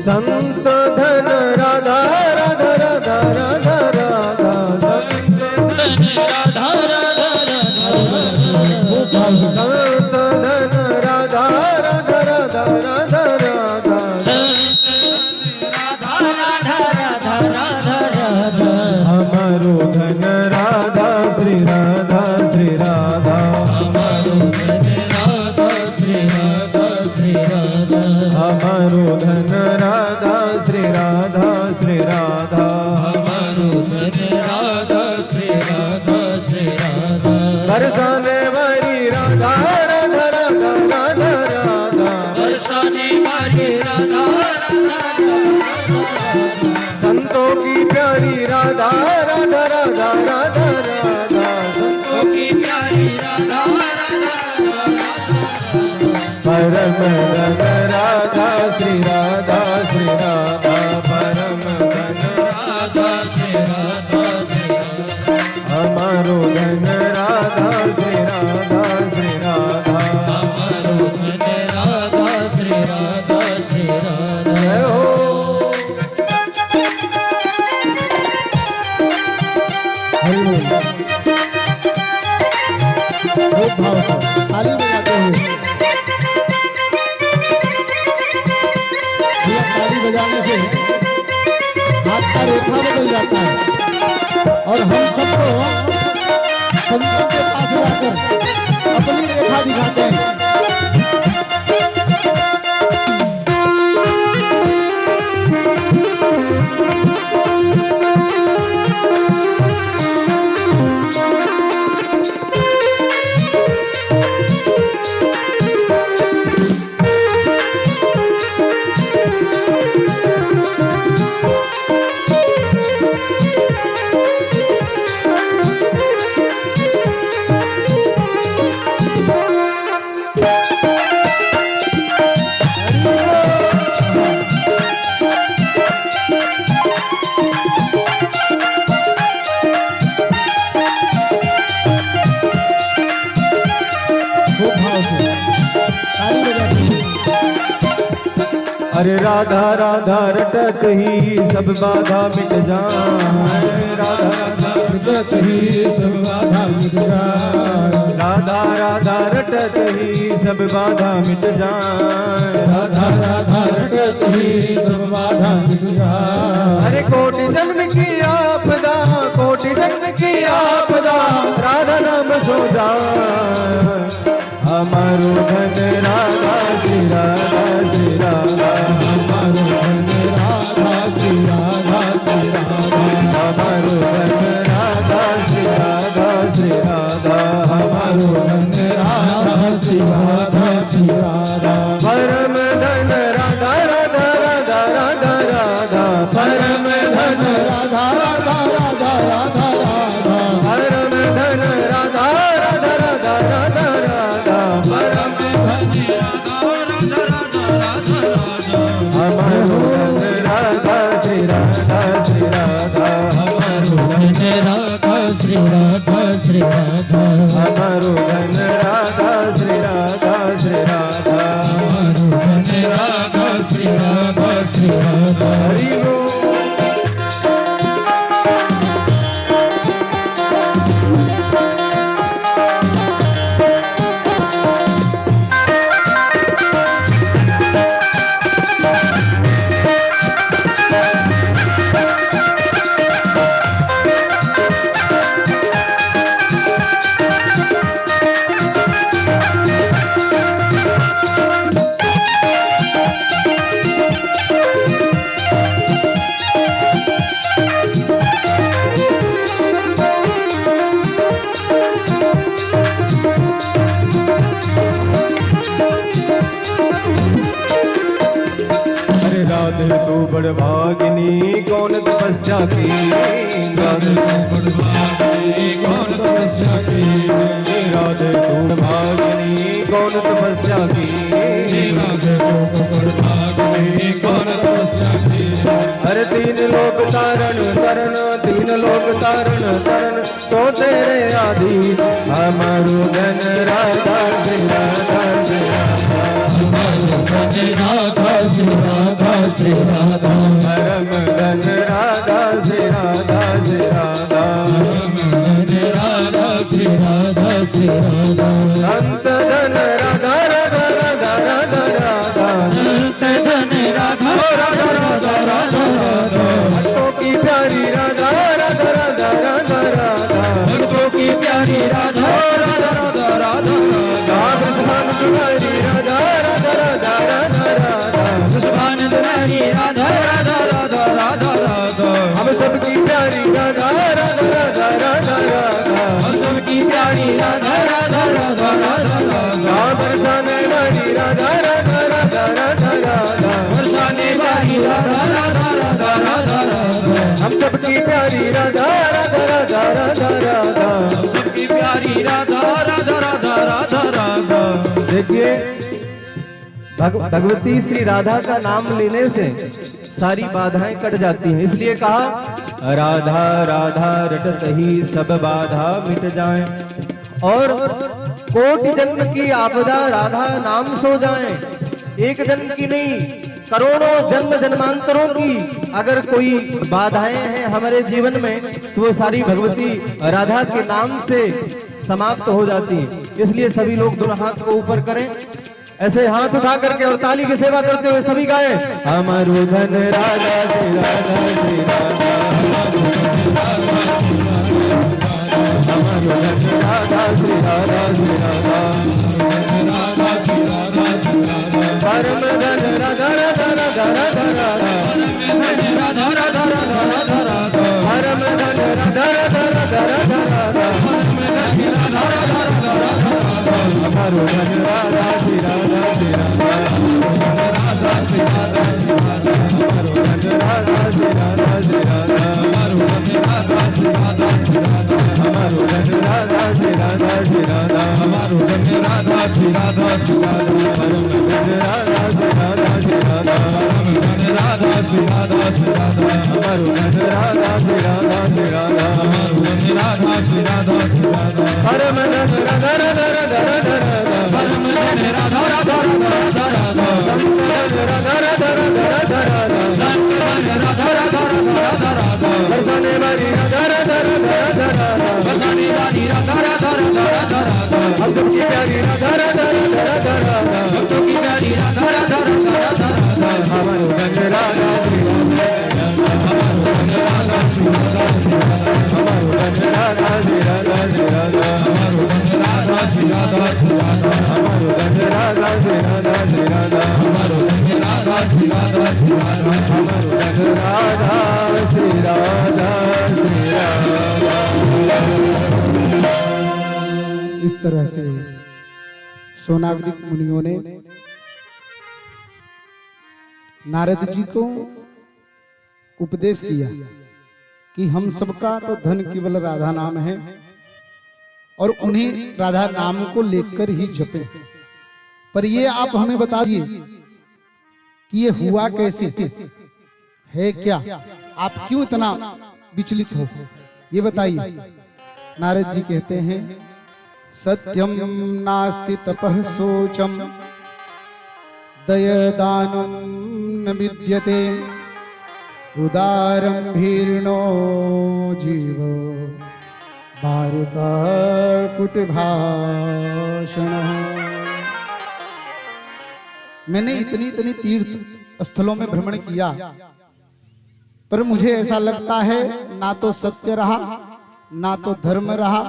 संत धन राधा, राधा, राधा, राधा, राधा, संत धन राधा, राधा, राधा, संत धन राधा, राधा, राधा, राधा, राधा, हमारो धन राधा, श्री राधा, श्री राधा, हमारो धन राधा, श्री राधा, श्री राधा, हमारो धन राधा, श्री राधा, श्री राधा, हमारो धन राधा, श्री राधा, श्री राधा, बरसाने वाली राधा, राधा, राधा, राधा, राधा, बरसाने वाली राधा, राधा, संतों की प्यारी राधा, राधा, राधा, राधा, राधा, संतों की प्यारी राधा, राधा, परम धन राधा, श्री राधा, श्री राधा, परम धन राधा, श्री राधा, श्री राधा, हमारो धन राधा, श्री राधा, श्री राधा, हमारो धन राधा, श्री राधा, श्री राधा। जय हो। हरि बोल। बहुत भाव से ताली बजाते हुए, ये ताली बजाने से हाथ का रेखा बदल जाता है और हम सबको संतों के पास जाकर अपनी रेखा दिखाते हैं। अरे राधा राधा रटत ही सब बाधा मिट जाए, राधा राधा रटत ही सब बाधा मिट जाए, राधा राधा रटत ही सब बाधा मिट जाए, राधा राधा रटत ही सब बाधा मिट जाए। अरे कोटि जन्म की आपदा, कोटि जन्म की आपदा, राधा नाम सो जाए, हमारो धन राधा श्री राधा श्री राधा, हमारो धन राधा श्री राधा श्री राधा, हमारो धन राधा श्री राधा श्री राधा, हमारो धन राधा श्री राधा श्री राधा, परम धन राधा राधा राधा राधा राधा, परम धन राधा राधा राधा राधा राधा, परम धन राधा राधा राधा राधा राधा, परम धन राधा राधा राधा राधा राधा, हमारो धन राधा श्री राधा श्री राधा, हमारो धन राधा श्री राधा श्री राधा, हमारो धन राधा श्री राधा श्री राधा, हमारो धन राधा श्री राधा श्री राधा। हरि बोल। राधे तू बड़भागिनी कौन तपस्या की, राधे तू बड़भागिनी कौन तपस्या की, राधे तू भागिनी कौन तपस्या की, राधे तू बड़भागिनी कौन तपस्या की। अरे तीन लोक तारण तरण, तीन लोक तारण तरण, सो तेरे आदि, हमारो धन राधा श्री राधा श्री राधा, हमारो धन राधा श्री राधा श्री राधा, परम धन राधा श्री राधा श्री राधा, परम धन राधा श्री राधा श्री राधा, संत धन राधा राधा राधा राधा राधा, संत धन राधा राधा राधा राधा राधा, भक्तों की प्यारी राधा राधा राधा राधा राधा, भक्तों की प्यारी राधा राधा राधा राधा राधा, कृष्ण तुम्हारी राधा राधा राधा राधा राधा, कृष्णानंद रानी राधा राधा राधा राधा राधा, हम सबकी प्यारी राधा राधा राधा राधा राधा, हम सबकी प्यारी राधा राधा राधा राधा राधा, बरसाने वाली राधा राधा राधा राधा राधा, बरसाने वाली राधा राधा राधा राधा राधा, हम सबकी प्यारी राधा राधा राधा राधा राधा। हम सबकी प्यारी राधा राधा राधा राधा राधा। देखिए भगवती श्री राधा का नाम लेने से सारी बाधाएं कट जाती हैं, इसलिए कहा राधा राधा रटत ही सब बाधा मिट जाए, और कोटि जन्म की आपदा राधा नाम सो जाए। एक जन्म की नहीं, करोड़ों जन्म जन्मांतरों की अगर कोई बाधाएं हैं हमारे जीवन में तो वो सारी भगवती राधा के नाम से समाप्त हो जाती है। इसलिए सभी लोग दोनों हाथ को ऊपर करें, ऐसे हाथ उठा करके और ताली की सेवा करते हुए सभी गाएं, हमारो धन राधा श्री राधा श्री राधा, हमारो हमारो धन राधा श्री राधा श्री राधा राधा श्री राधा श्री राधा परम धन राधा राधा राधा राधा राधा राधा राधा राधा राधा राधा परम धन राधा राधा राधा राधा राधा राधा राधा राधा राधा हमारो धन राधा श्री राधा श्री राधा राधा श्री राधा श्री राधा हमारो धन राधा श्री राधा श्री राधा हमारो धन राधा श्री राधा श्री राधा हमारो धन राधा श्री राधा श्री राधा हमारो धन राधा श्री राधा श्री राधा परम धन राधा श्री राधा श्री राधा परम धन राधा श्री राधा श्री राधा हमारो धन राधा श्री राधा श्री राधा हमारो धन राधा श्री राधा श्री राधा परम धन राधा राधा राधा राधा राधा परम धन राधा राधा राधा राधा राधा राधा राधा राधा राधा राधा संत धन राधा राधा राधा राधा राधा बरसाने वाली राधा राधा राधा राधा राधा बसाने वाली राधा राधा राधा राधा राधा भक्तों की प्यारी राधा राधा राधा राधा राधा भक्तों की प्यारी राधा राधा राधा राधा राधा हमारो धन राधा श्री हमारो धन राधा श्री राधा श्री राधा हमारो धन राधा श्री राधा श्री राधा हमारो धन राधा श्री राधा श्री राधा हमारो धन राधा श्री राधा श्री राधा हमारो धन राधा श्री राधा श्री राधा हमारो धन राधा श्री राधा श्री राधा। इस तरह से सोनागदिक मुनियों ने नारद जी को उपदेश किया कि हम सबका तो धन केवल राधा नाम है और उन्हीं राधा नाम को लेकर ही जपे। पर ये आप हमें बता दिए कि ये हुआ कैसे है, क्या आप क्यों इतना विचलित हो, ये बताइए। नारद जी कहते हैं सत्यम नास्ति तपः शोचम दयदानं न विद्यते उदारं भीर्णो जीव बारुकाकुटभाषण। मैंने इतनी इतनी तीर्थ स्थलों में भ्रमण किया पर मुझे ऐसा लगता है ना तो सत्य रहा ना तो धर्म रहा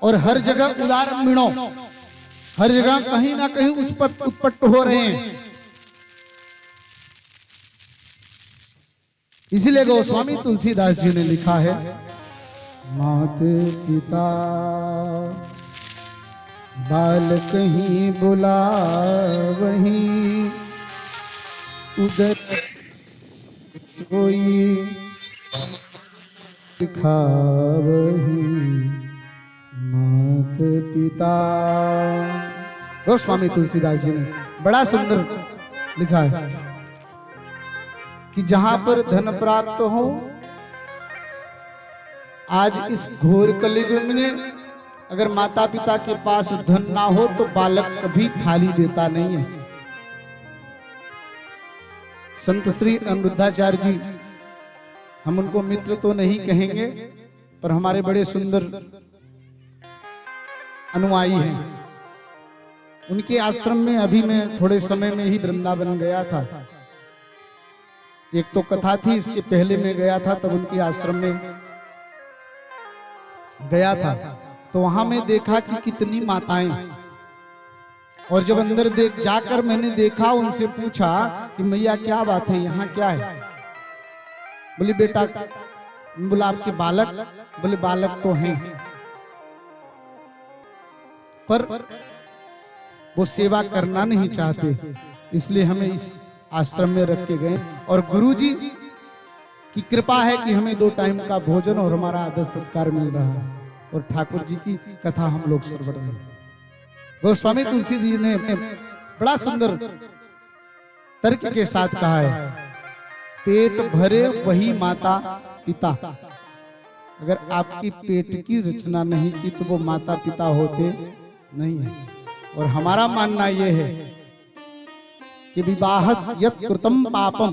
और हर जगह उदार मीणों, हर जगह कहीं ना कहीं उत्पट हो रहे हैं। इसीलिए गोस्वामी तुलसीदास जी ने लिखा है मात पिता बाल कहीं बुला वहीं उधर कोई दिखा वहीं मात पिता। गोस्वामी तुलसीदास जी ने बड़ा सुंदर लिखा है कि जहां पर धन प्राप्त हो, आज इस घोर कलयुग में अगर माता पिता के पास धन ना हो तो बालक कभी थाली देता नहीं है। संत श्री अनिरुद्धाचार्य जी, हम उनको मित्र तो नहीं कहेंगे पर हमारे बड़े सुंदर अनुयायी हैं। उनके आश्रम में अभी मैं थोड़े समय में ही वृंदावन गया था। एक तो कथा थी, इसके पहले मैं गया था तब उनके आश्रम में गया था तो वहां मैं देखा कि कितनी माताएं, और जब अंदर जाकर मैंने देखा, उनसे पूछा कि मैया क्या बात है, यहाँ क्या है? बोली बेटा, बोला आपके बालक? बोले बालक तो हैं पर वो सेवा करना नहीं चाहते, इसलिए हमें इस आश्रम में रख के गए। और गुरुजी की कृपा है कि हमें 2 टाइम का भोजन और हमारा आदर सत्कार मिल रहा है और ठाकुर जी की कथा हम लोग श्रवण रहे हैं। गोस्वामी तुलसी जी ने बड़ा सुंदर तर्क के साथ कहा है, पेट भरे वही माता पिता। अगर आपकी पेट की रचना नहीं की तो वो माता पिता होते नहीं है। और हमारा मानना यह है कि विवाह यत् कृतम पापम,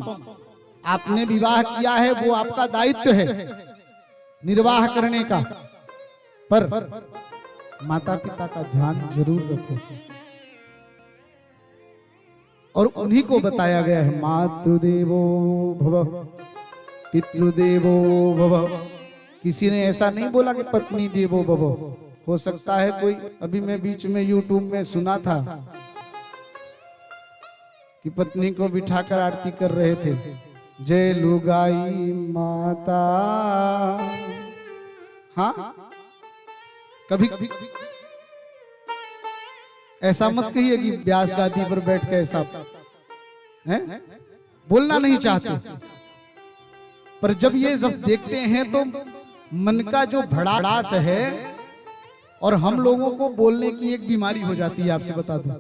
आपने विवाह किया है वो आपका दायित्व है निर्वाह करने का, पर माता पिता का ध्यान जरूर रखो। और उन्हीं को बताया गया है मातृदेवो भव पितृदेवो भव किसी ने ऐसा नहीं बोला कि पत्नी देवो भवो। हो सकता है कोई, अभी मैं बीच में यूट्यूब में सुना था कि पत्नी को बिठाकर आरती कर रहे थे, जय लुगाई माता। हाँ, कभी ऐसा मत कहिए कि व्यास गादी पर बैठ के ऐसा है, बोलना नहीं चाहते, पर जब ये जब देखते हैं तो मन का जो भड़ास है, और हम लोगों को बोलने की एक बीमारी हो जाती है, आपसे बता दूं।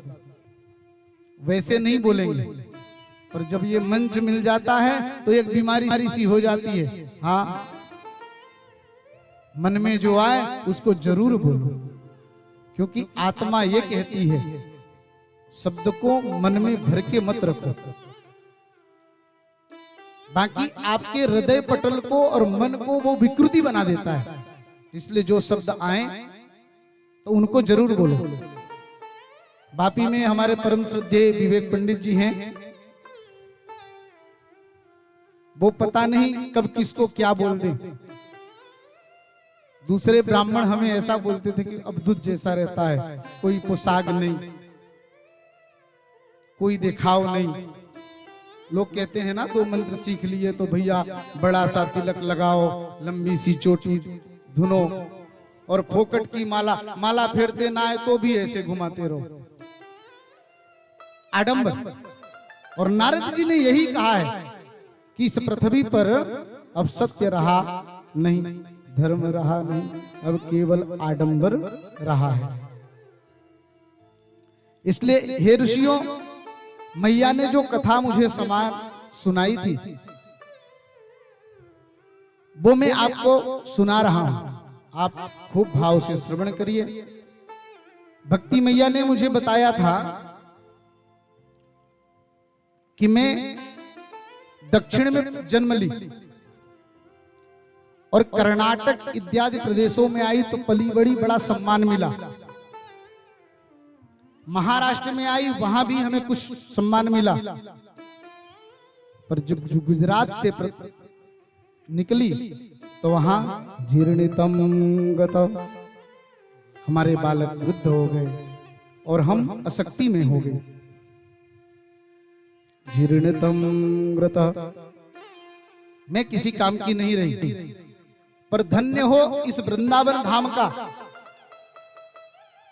वैसे नहीं बोलेंगे, पर जब ये मंच मिल जाता है तो एक बीमारी सी हो जाती है। हाँ, मन में जो आए उसको जरूर बोलो, क्योंकि आत्मा ये कहती है शब्द को मन में भर के मत रखो। बाकी आपके हृदय पटल को और मन को वो विकृति बना देता है। इसलिए जो शब्द आए तो उनको जरूर बोलो। वापी में हमारे परम श्रद्धेय विवेक पंडित जी हैं, वो पता नहीं कब किसको क्या बोल दे। दूसरे ब्राह्मण हमें ऐसा बोलते थे कि अद्भुत जैसा रहता है, कोई पोशाक नहीं, कोई दिखाव नहीं। लोग कहते हैं ना, दो मंत्र सीख लिए तो भैया बड़ा सा तिलक लगाओ, लंबी सी चोटी धुनो, और फोकट की माला फेरते ना आए तो भी ऐसे घुमाते रहो, आडंबर। और नारद जी ने यही कहा है कि इस पृथ्वी पर अब सत्य रहा नहीं, धर्म रहा नहीं, अब केवल आडंबर रहा है। इसलिए हे ऋषियों, मैया ने जो कथा मुझे सुनाई थी वो मैं आपको सुना रहा हूं। आप खूब भाव से श्रवण करिए। भक्ति मैया ने मुझे बताया था कि मैं दक्षिण में जन्म ली और कर्नाटक इत्यादि प्रदेशों में आई तो पली बड़ी, बड़ा सम्मान मिला। महाराष्ट्र में आई, वहां भी हमें कुछ सम्मान मिला। पर जब गुजरात से निकली तो वहां जीर्णितम गत, हमारे बालक वृद्ध हो गए और हम असक्ति में हो गए। जीर्णितम गत, मैं किसी काम की नहीं रही। पर धन्य हो इस वृंदावन धाम का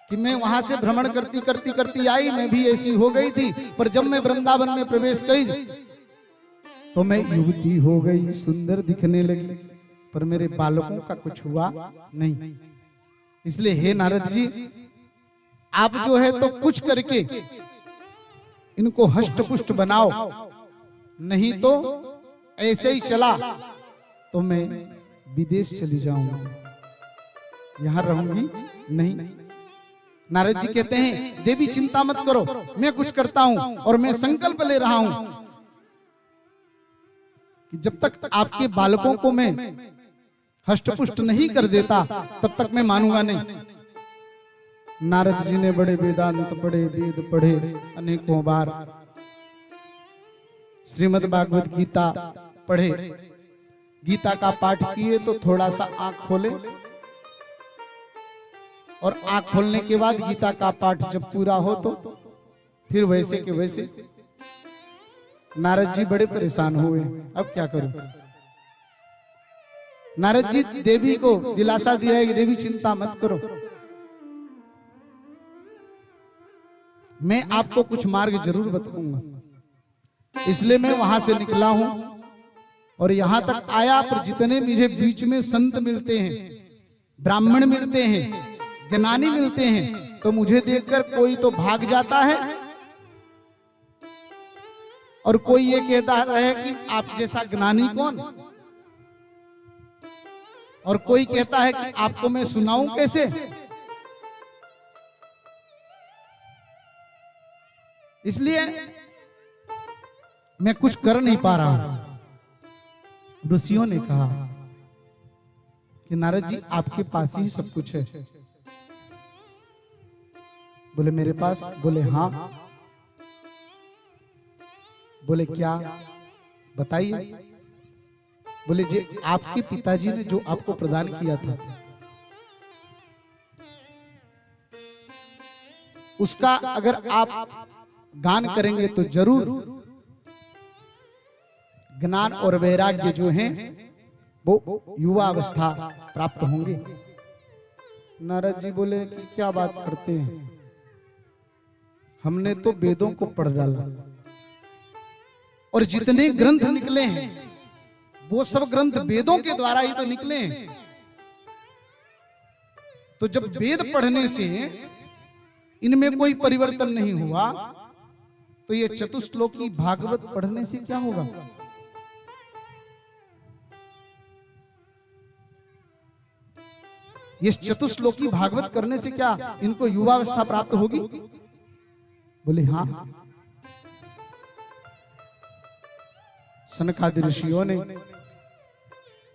कि मैं वहां से भ्रमण करती आई, मैं भी ऐसी हो गई थी। पर जब मैं वृंदावन में प्रवेश की तो मैं युवती हो गई, सुंदर दिखने लगी, पर मेरे बालकों का कुछ हुआ नहीं। इसलिए हे नारद जी, आप जो है तो कुछ करके इनको हष्ट पुष्ट बनाओ, नहीं तो ऐसे ही चला तो मैं विदेश चली जाऊंगी, यहां रहूंगी नहीं। नारद जी कहते हैं, देवी चिंता मत करो, मैं कुछ करता हूं और मैं संकल्प ले रहा हूं कि जब तक आपके बालकों को मैं हष्टपुष्ट नहीं कर देता तब तक मैं मानूंगा नहीं। नारद जी ने बड़े वेदांत पढ़े, वेद पढ़े अनेकों बार, श्रीमद् भागवत गीता पढ़े, गीता का पाठ किए तो थोड़ा सा आंख खोले, और आंख खोलने के बाद गीता का पाठ जब पूरा हो तो फिर वैसे के वैसे। नारद जी बड़े परेशान हुए, अब क्या करूं। नारद जी देवी को दिलासा दिया है कि देवी चिंता मत करो, मैं आपको कुछ मार्ग जरूर बताऊंगा। इसलिए मैं वहां से निकला हूं और यहां तक आया। पर जितने मुझे बीच में संत मिलते हैं, ब्राह्मण मिलते हैं, ज्ञानी मिलते हैं, तो मुझे देखकर कोई तो भाग जाता है और कोई ये कहता है कि आप जैसा ज्ञानी कौन, और कोई कहता है कि आपको मैं सुनाऊं कैसे। इसलिए मैं कुछ कर नहीं पा रहा हूं। ऋषियों ने कहा कि नारद जी आपके पास ही सब कुछ है। बोले मेरे पास? बोले हाँ। बोले क्या, बताइए। बोले जी आपके पिताजी ने जो आपको प्रदान किया था उसका अगर आप गान करेंगे तो जरूर ज्ञान और वैराग्य जो हैं वो युवा अवस्था प्राप्त होंगे। नारद जी बोले कि क्या बात करते हैं, हमने तो वेदों को पढ़ डाला और जितने ग्रंथ निकले हैं वो सब ग्रंथ वेदों के द्वारा ही तो निकले हैं। तो जब वेद पढ़ने से इनमें कोई परिवर्तन नहीं हुआ तो ये चतुश्लोकी भागवत पढ़ने से क्या होगा। ये चतुश्लोकी भागवत करने से क्या इनको युवावस्था प्राप्त होगी। बोले हाँ। सनकादि ऋषियों ने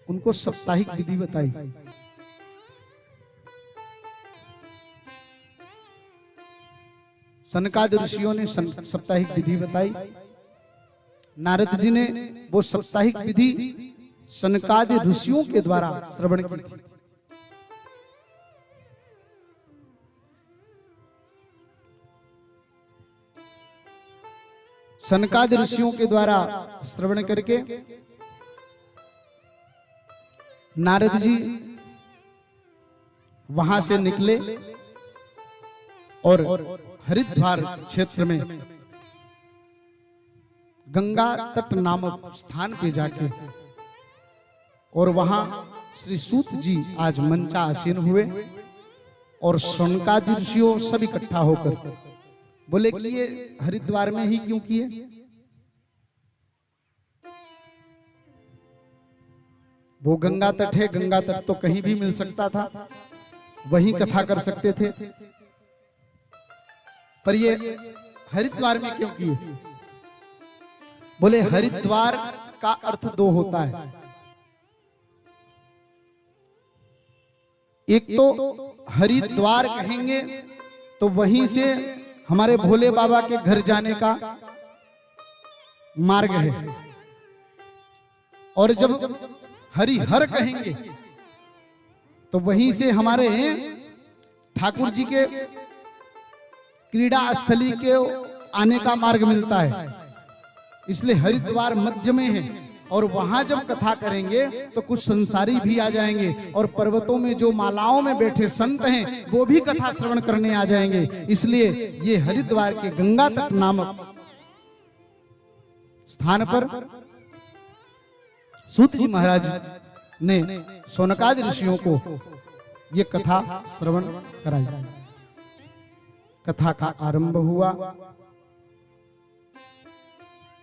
उनको साप्ताहिक विधि बताई। सनकादि ऋषियों ने साप्ताहिक विधि बताई। नारद जी ने वो साप्ताहिक विधि सनकादि ऋषियों के द्वारा श्रवण की थी। सनकादि ऋषियों के द्वारा श्रवण करके नारद जी वहां से निकले और हरिद्वार क्षेत्र में गंगा तट नामक स्थान पे जाके और वहां श्री सूत जी आज मंचासीन हुए और सनकादि ऋषियों सब इकट्ठा होकर बोले कि ये हरिद्वार में ही क्यों किए। वो गंगा तट है, गंगा तट तो कहीं भी मिल सकता था, वहीं कथा कर सकते थे, पर ये हरिद्वार में क्यों किए। बोले हरिद्वार का अर्थ दो होता है, एक तो हरिद्वार कहेंगे तो वहीं से हमारे भोले बाबा के घर जाने का मार्ग है, और जब हरिहर कहेंगे तो वहीं से हमारे ठाकुर जी के क्रीड़ा स्थली के आने का मार्ग मिलता है। इसलिए हरिद्वार मध्य में है और वहां जब कथा करेंगे तो कुछ संसारी भी आ जाएंगे और पर्वतों में जो मालाओं में बैठे संत हैं वो भी कथा श्रवण करने आ जाएंगे। इसलिए ये हरिद्वार के गंगा तट नामक स्थान पर सूत जी महाराज ने सनकादि ऋषियों को ये कथा श्रवण कराई। कथा का आरंभ हुआ।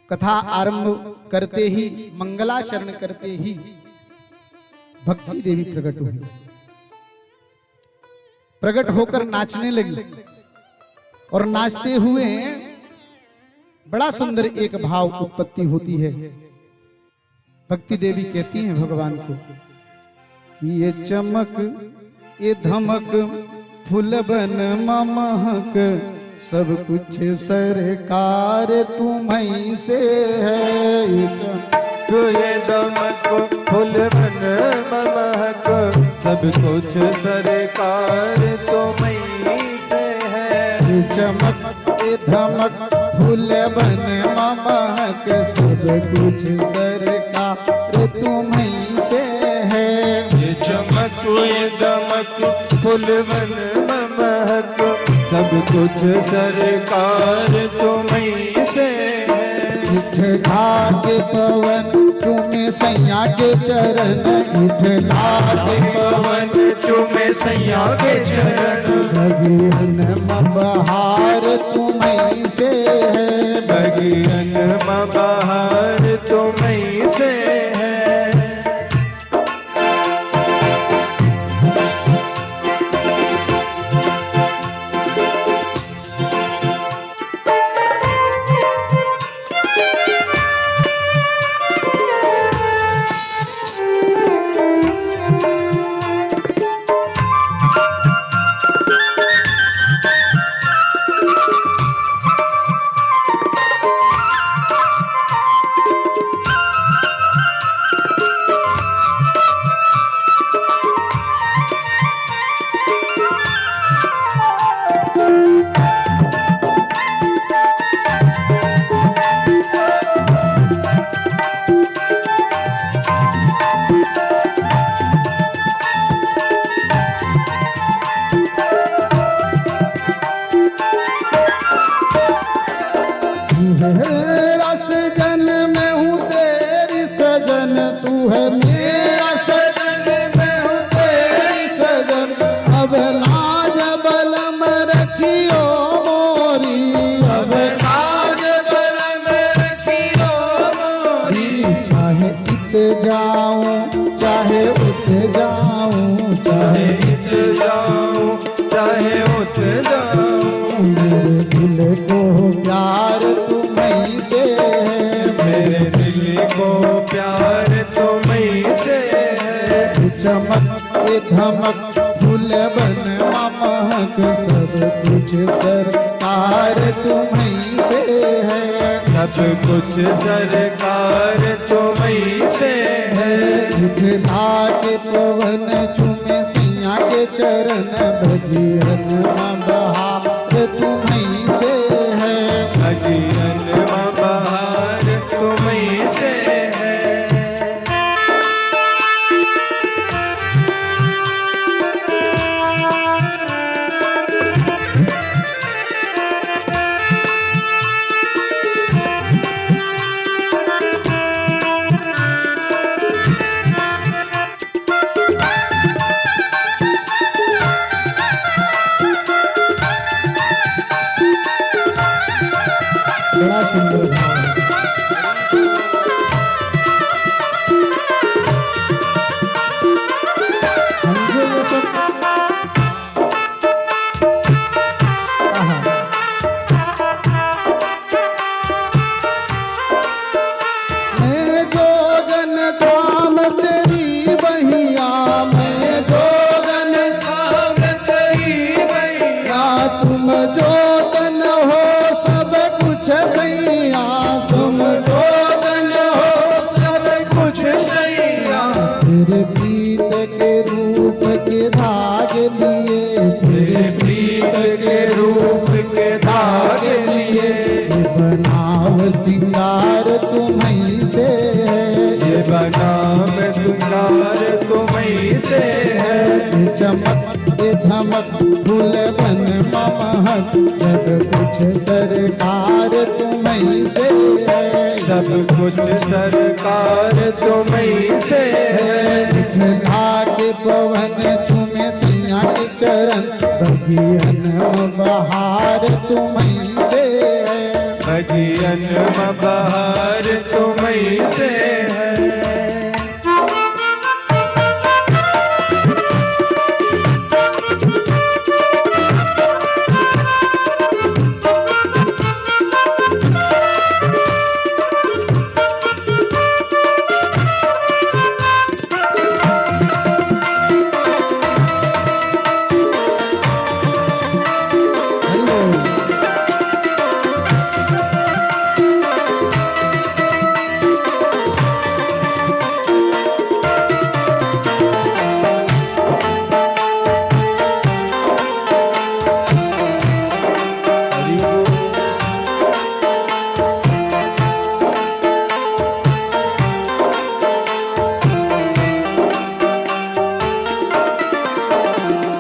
कथा आरंभ करते ही मंगलाचरण करते ही भक्ति देवी प्रकट हुई। प्रकट होकर नाचने लगी और नाचते हुए बड़ा सुंदर एक भाव उत्पत्ति होती है। भक्ति देवी कहती हैं भगवान को कि ये चमक ये धमक फूलबन महक सब कुछ सरकार तुम्हीं से है। ये दमक फूलबन महक सब कुछ सरकार तुम्हीं से है। चमक ये धमक फूलबन महक सब कुछ सरकार तुम्हीं से है। ये चमक ये दमक फूलबन महक सब कुछ सरकार तुम्हीं से है। इठ ढाके पवन चूमे सैया के चरण, इठ ढाके पवन चूमे सैया के चरण। भगीरन बहार तुम्हीं से है। भगीरन बहार तुम्हीं से है। चाहे इत जाऊं चाहे उत जाऊं, मेरे दिल को प्यार तुम्हीं से है, मेरे दिल को प्यार तुम्हीं से है। चमक ये धमक फूल बन महक सब कुछ सरकार तुम्हीं से है, सब कुछ सरकार तुम्हीं से है। दिखला के पवन चूमे सिया के चरण भजियन बहार तुम्हीं से है, भजियन बहार तुम्हीं से है। बड़ा सुंदर भाव है। समझो ये सब आहा। मैं जोगन धाम तेरी बहिया, मैं जोगन धाम तेरी मैया, तुम जोगन हो सब कुछ सैया, तुम जोगन हो सब कुछ सैया। तेरे प्रीत के रूप के धाग लिए, तेरे प्रीत के रूप के धाग लिए, ये बनाव सिंगार तुम्हीं से है, ये बनाम सिंगार तुम्हीं से है। ये चमक ये धमक फूल बन महक सब कुछ सरकार तुम्हीं से है, सब कुछ सरकार तुम्हीं से है। दिखला के पवन चूमे सैया के चरण बगियन बहार तुम्हीं से है, भजियन बहार तुम्हीं से है।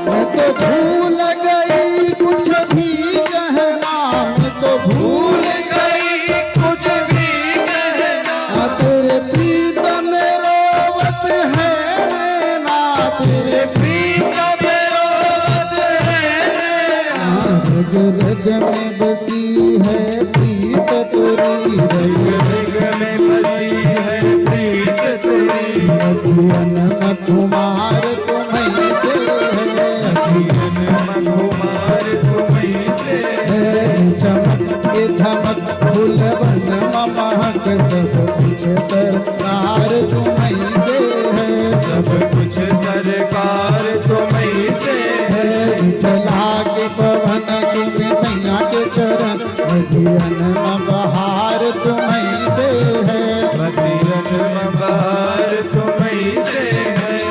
मैं तो भूल गई कुछ भी कहना, मैं तो भूल गई कुछ भी कहना, तेरे प्रीत में रोवत है नैना, तेरे प्रीत में रोवत है नैना। रग रग में बसी है प्रीत तुरी, रग रग में बसी है प्रीत तेरी, अभियन कुमार तुम्हीं से है, अभियन कुमार तुम्हीं से है। चमक के धमक फूल बन महक सब कुछ सरकार तुम्हीं से है, सब कुछ सरकार तुम्हीं से है। दिखला के पवन चूमे सैया के चरण अभियन बहार तुम्हीं से है, भजियन बहार तुम्हीं से है।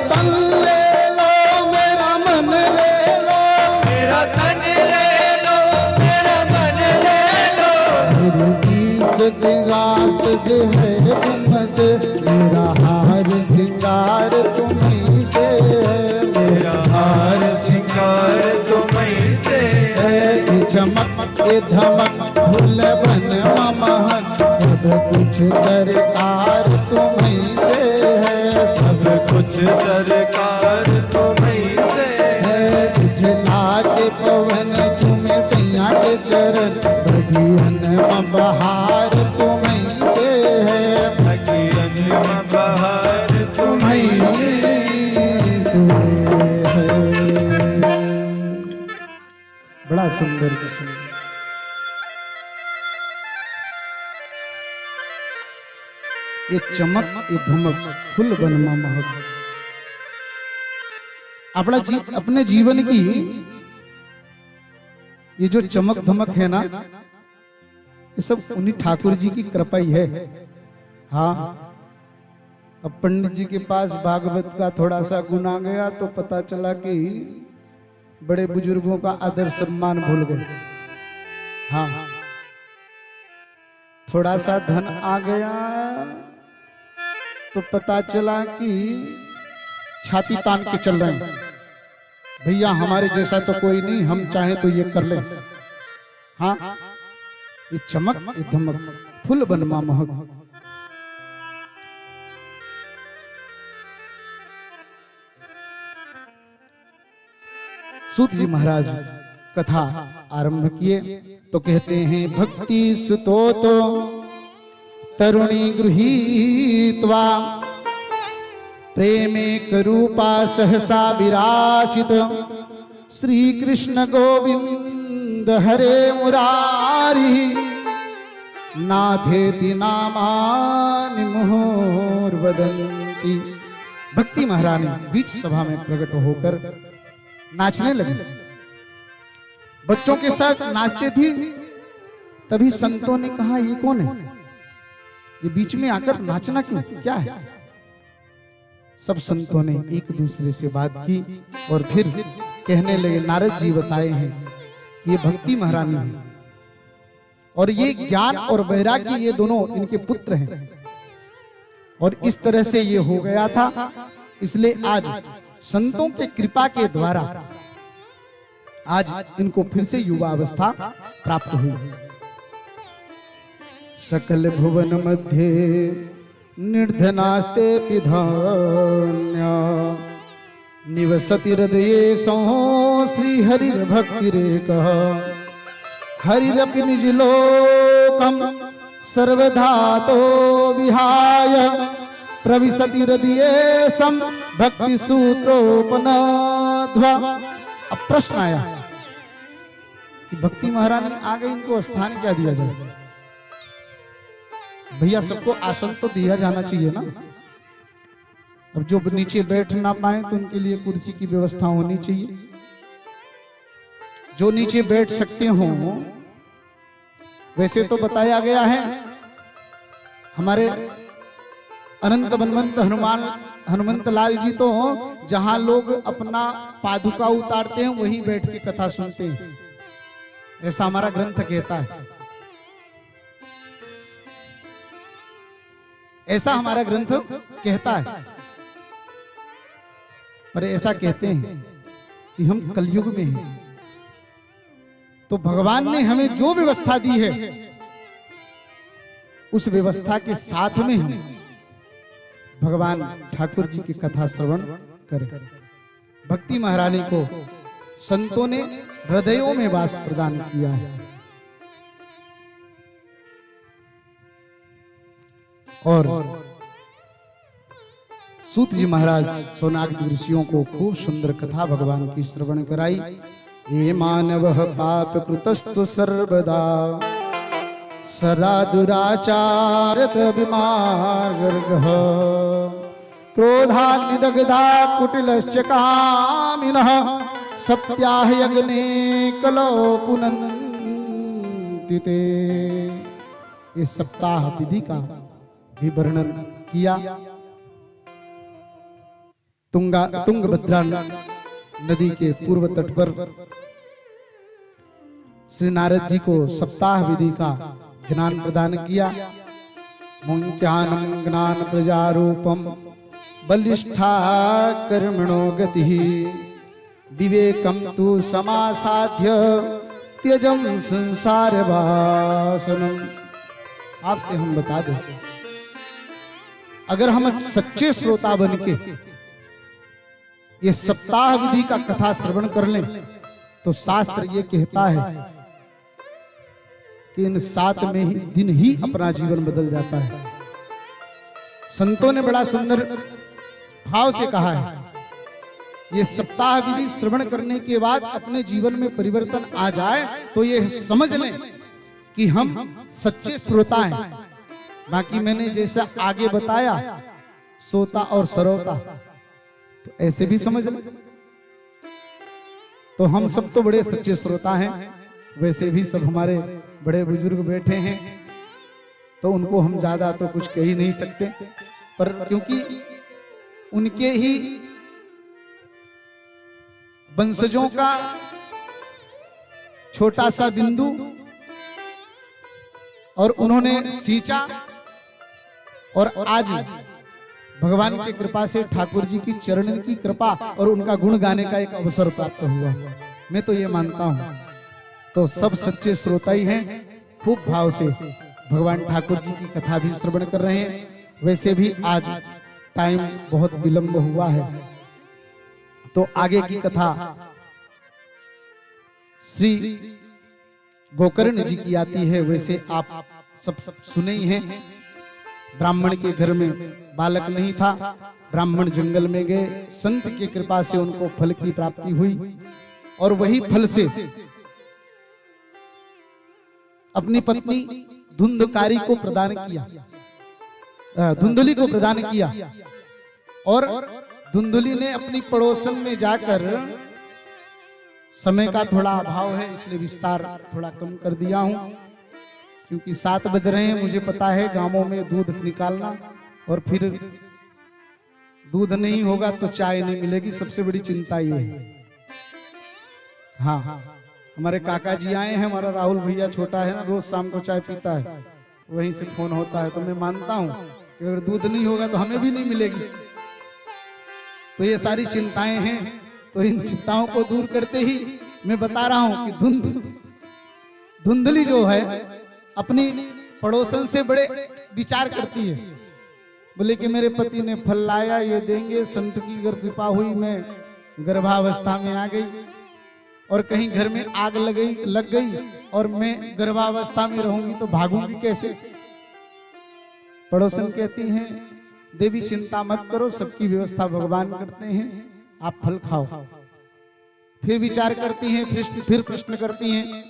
तन ले लो मेरा मन ले लो, मेरा तन ले लो, मेरा मन ले लो। मेरी इज्जत गास जे है तुमसे, मेरा हार सिंगार तुम्हीं से है, मेरा हार सिंगार तुम्हीं से है। ये चमक ये धमक फूल बन महक, सब कुछ सरकार तुम्हीं से है, सब कुछ सरकार तुम्हीं से है। उजला के पवन चूमे सैया के चरण, बगियन बहार तुम्हीं से है, बगियन बहार तुम्हीं से से है। बड़ा सुंदर किस्म। ये चमक ये धमक फुल बन महक। अपने जीवन की ये जो चमक धमक है ना, ये सब उन्हीं ठाकुर जी की कृपा ही है। हाँ, अब पंडित जी के पास भागवत का थोड़ा सा गुण आ गया तो पता चला कि बड़े बुजुर्गों का आदर सम्मान भूल गए। हाँ, थोड़ा सा धन आ गया तो पता चला कि छाती तान के चल रहे हैं, भैया हमारे जैसा तो कोई नहीं, हम चाहें तो ये कर लें। हाँ, ये चमक ये धमक फुल बनमा महक। सूत जी महाराज कथा आरंभ किए तो कहते हैं, भक्ति सुतो तो तरुणी गृहीत्वा, प्रेमे करूपा सहसा विरासित, श्री कृष्ण गोविंद हरे मुरारी, नाथेति नामानि मुहुर्वदन्ति। भक्ति महारानी बीच सभा में प्रकट होकर नाचने लगी। बच्चों के साथ नाचते थी, तभी संतों ने कहा ये कौन है, ये बीच में आकर नाचना क्यों, क्या है। सब संतों ने एक दूसरे से बात की और फिर कहने लगे, नारद जी बताए हैं कि ये भक्ति महारानी है और ये ज्ञान और वैराग्य ये दोनों इनके पुत्र हैं, और इस तरह से ये हो गया था। इसलिए आज संतों के कृपा के द्वारा आज इनको फिर से युवा अवस्था प्राप्त हुई। सकल भुवन मध्य निर्धनास्ते पिधान्य, निवसति हृदयेषु श्री हरिर भक्तिरेकः, हरिरपि निज लोकं सर्वधातो विहाय, प्रविशति हृदयेषु भक्ति सूत्रोपनध्वा। अब प्रश्न आया कि भक्ति महारानी आ गई, इनको स्थान क्या दिया जाए। भैया सबको आसन तो दिया जाना चाहिए ना। अब जो नीचे बैठ ना पाए तो उनके लिए कुर्सी की व्यवस्था होनी चाहिए। जो नीचे बैठ सकते हो, वैसे तो बताया गया है हमारे अनंत बनवंत हनुमंत लाल जी तो जहां लोग अपना पादुका उतारते हैं वहीं बैठ के कथा सुनते हैं, ऐसा हमारा ग्रंथ कहता है। ऐसा हमारा ग्रंथ कहता है। पर ऐसा कहते हैं कि हम कलयुग में हैं, तो भगवान ने हमें जो व्यवस्था दी है उस व्यवस्था के साथ में हम भगवान ठाकुर जी की कथा श्रवण करें। भक्ति महारानी को संतों ने हृदयों में वास प्रदान किया है। और सूत जी महाराज सोनाग्नि ऋषियों को खूब सुंदर कथा भगवान की श्रवण कराई। ये मानव पाप कृतस्तु सर्वदा, सदा दुराचारत विमार्गः, क्रोधाग्निदग्धा कुटिलश्च कामिनः, सत्याह यज्ञे कलो पुनन्ति ते। इस सप्ताह विधि का भी वर्णन किया। तुंगभद्रा नदी के पूर्व तट पर श्री नारद जी को सप्ताह विधि का ज्ञान प्रदान किया। मुख्यानम ज्ञान प्रजारूपम बलिष्ठा कर्मणो गति विवेकम तु समासाध्य त्यजम संसार वासनम। आपसे हम बता दें, अगर हम सच्चे श्रोता बन के ये सप्ताह विधि का कथा श्रवण कर लें तो शास्त्र ये कहता है कि इन 7 दिन ही अपना जीवन बदल जाता है। संतों ने बड़ा सुंदर भाव से कहा है, ये सप्ताह विधि श्रवण करने के बाद अपने जीवन में परिवर्तन आ जाए तो ये समझ लें कि हम सच्चे श्रोता हैं। बाकी मैंने जैसा आगे बताया सोता और सरोता, तो ऐसे भी समझ लें। तो हम सब तो बड़े सच्चे श्रोता हैं, वैसे भी सब हमारे बड़े बुजुर्ग बैठे हैं, तो उनको हम ज्यादा तो कुछ कह ही नहीं सकते, पर क्योंकि उनके ही वंशजों का छोटा सा बिंदु और उन्होंने सींचा, और आज भगवान की कृपा से ठाकुर जी की चरण की कृपा और उनका गुण गाने का एक अवसर प्राप्त हुआ। मैं तो ये मानता हूं, तो सब सच्चे श्रोता ही हैं। खूब भाव से भगवान ठाकुर जी की कथा भी श्रवण कर रहे हैं। वैसे भी आज टाइम बहुत विलंब हुआ है, तो आगे की कथा श्री गोकर्ण जी की आती है। वैसे आप सब सुने ही हैं, ब्राह्मण के घर में बालक नहीं था, ब्राह्मण जंगल में गए, संत की कृपा से उनको फल की प्राप्ति हुई, और वही फल से अपनी पत्नी धुंधकारी को प्रदान किया, धुंधली को प्रदान किया। और धुंधली ने अपनी पड़ोसन में जाकर, समय का थोड़ा अभाव है इसलिए विस्तार थोड़ा कम कर दिया हूं, क्योंकि 7 बज रहे हैं। मुझे पता है गांवों में दूध निकालना, और फिर दूध नहीं होगा तो चाय नहीं मिलेगी, सबसे बड़ी चिंता ये है। हाँ, हमारे काका जी आए हैं, हमारा राहुल भैया छोटा है ना, रोज शाम को चाय पीता है, वहीं से फोन होता है। तो मैं मानता हूं कि अगर दूध नहीं होगा तो हमें भी नहीं मिलेगी। तो ये सारी चिंताएं हैं, तो इन चिंताओं को दूर करते ही मैं बता रहा हूं कि धुंधली जो है अपनी पड़ोसन से बड़े विचार करती है। बोले कि मेरे पति ने फल लाया, ये देंगे, संत की अगर कृपा हुई मैं गर्भावस्था में आ गई, और कहीं घर में आग लग गई और मैं गर्भावस्था में रहूंगी तो भागूंगी कैसे। पड़ोसन कहती हैं, देवी चिंता मत करो, सबकी व्यवस्था भगवान करते हैं, आप फल खाओ। फिर विचार करती हैं, फिर प्रश्न करती हैं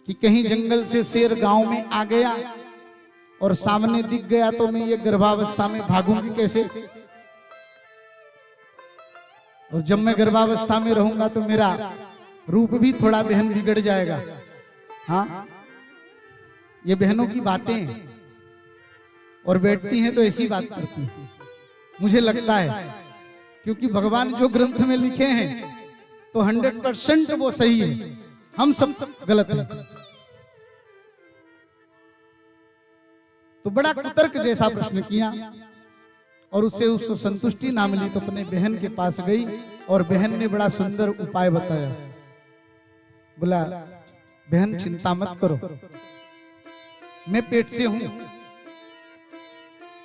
कि कहीं जंगल से शेर गांव में आ गया और सामने दिख गया तो मैं ये गर्भावस्था में भागूंगी कैसे, और जब मैं गर्भावस्था में रहूंगा तो मेरा रूप भी थोड़ा बहन बिगड़ जाएगा। हाँ, ये बहनों की बातें हैं, और बैठती हैं तो ऐसी बात करती हैं। मुझे लगता है क्योंकि भगवान जो ग्रंथ में लिखे हैं तो 100% वो सही है, हम सब गलत हैं। तो बड़ा कुतर्क जैसा प्रश्न किया, और उससे उसको संतुष्टि ना मिली तो अपने बहन के पास गई, और बहन ने बड़ा सुंदर उपाय बताया। बोला, बहन चिंता मत करो, मैं पेट से हूं,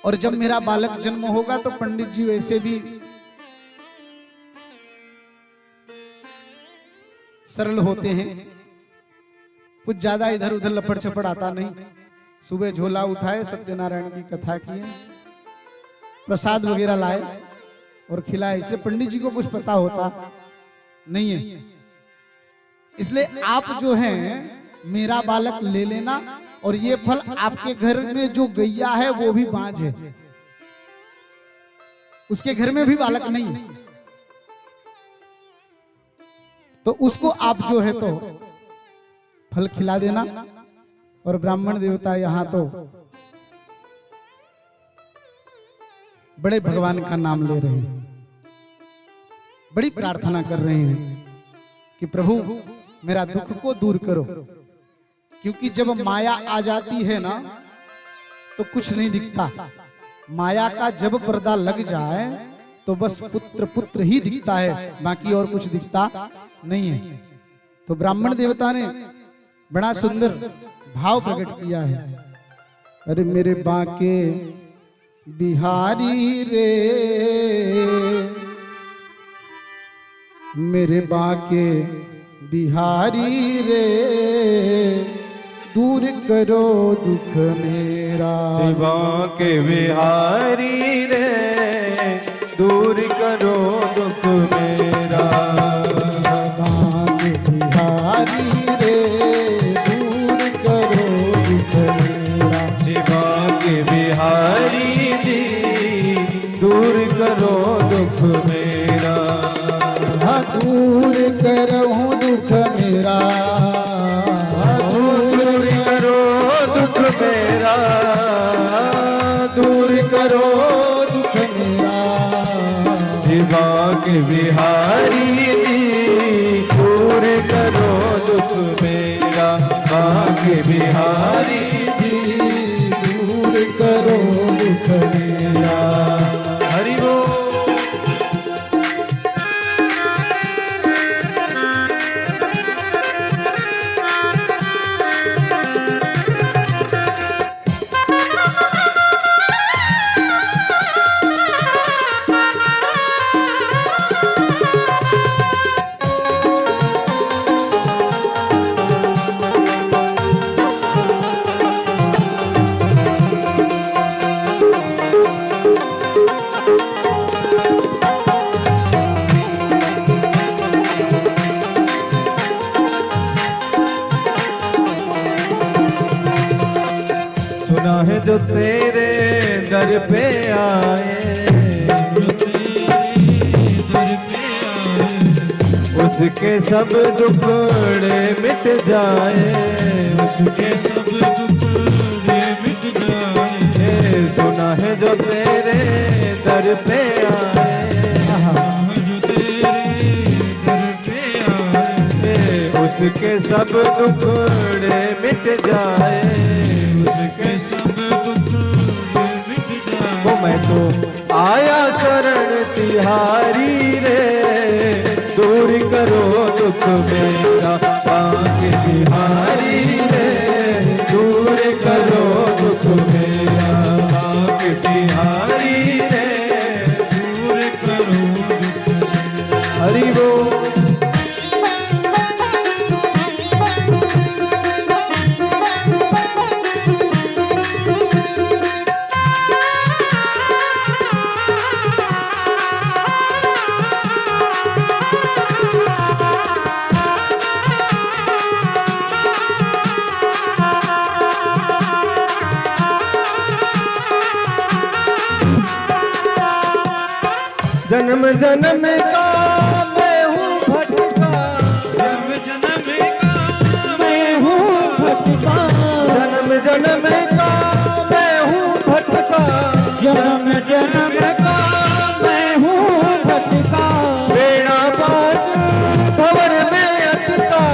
और जब मेरा बालक जन्म होगा तो पंडित जी वैसे भी सरल होते हैं, कुछ ज्यादा इधर उधर लपड़ चपड़ आता नहीं। सुबह झोला उठाए, सत्यनारायण की कथा की, प्रसाद वगैरह लाए और खिलाए, इसलिए पंडित जी को कुछ पता होता नहीं है। इसलिए आप जो हैं मेरा बालक ले लेना, और ये फल आपके घर में जो गैया है वो भी बांझ है, उसके घर में भी बालक नहीं है, तो उसको आप जो है तो फल खिला देना। और ब्राह्मण देवता यहाँ तो बड़े भगवान का नाम ले रहे हैं, बड़ी प्रार्थना कर रहे हैं कि प्रभु मेरा दुख को दूर करो। क्योंकि जब माया आ जाती है ना तो कुछ नहीं दिखता। माया का जब पर्दा लग जाए तो बस पुत्र पुत्र ही दिखता है, बाकी और कुछ दिखता नहीं है। तो ब्राह्मण देवता ने बड़ा सुंदर भाव प्रकट किया है। अरे मेरे बाके बिहारी रे, मेरे बाके बिहारी रे, दूर करो दुख मेरा। शिवा के बिहारी रे, दूर करो दुख मेरा। बाके बिहारी रे, दूर करो दुख मेरा। शिवा के बिहारी जी, दूर करो दुख मेरा। दूर करो दुख मेरा, दूर करो दुख मेरा, दूर करो दुख मेरा। शिवा के बिहारी जी, दूर करो दुख मेरा। माँ के बिहारी जी, दूर करो दुख मेरा। हरि बोल। सुना है जो तेरे दर पे आए, जो तेरे दर पे आए, उसके सब दुखड़े मिट जाए। उसके सब दुखड़े मिट जाए। सुना है जो तेरे दर पे आए, जो तेरे दर पे आए, उसके सब दुखड़े मिट जाए। उसके सब दुखड़े मिट जाए। वो मैं तो आया शरण तिहारी रे, दूर करो दुख मेरा। बाके बिहारी रे, दूर करो दुख मेरा। बाके बिहारी रे, दूर करो दुख मेरा। हरि बोल। जन्म जन्म का मैं हूँ भटका, जन्म जन्म का मैं हूँ भटका। जन्म जन्म का मैं हूँ भटका, जन्म जन्म का मैं हूँ भटका। बेड़ा बात भंवर में अटका,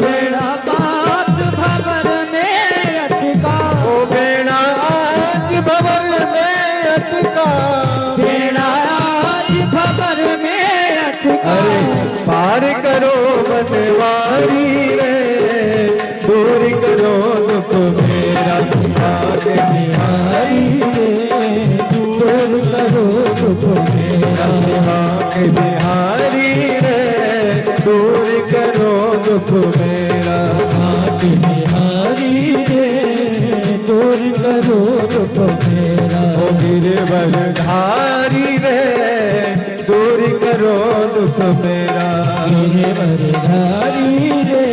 बेड़ा बात भंवर में अटका। ओ बेड़ा आज भंवर में अटका। बेड़ा आज भंवर में अटका। अरे पार करो बनवारी रे, दूर करो दुख मेरा। बाके बिहारी रे, दूर करो दुख मेरा। बाके बिहारी रे, दूर करो दुख मेरा। बाके बिहारी रे, दूर करो दुख मेरा। ओ गिरवरधारी रे, दूर करो दुख मेरा। गिरवरधारी रे,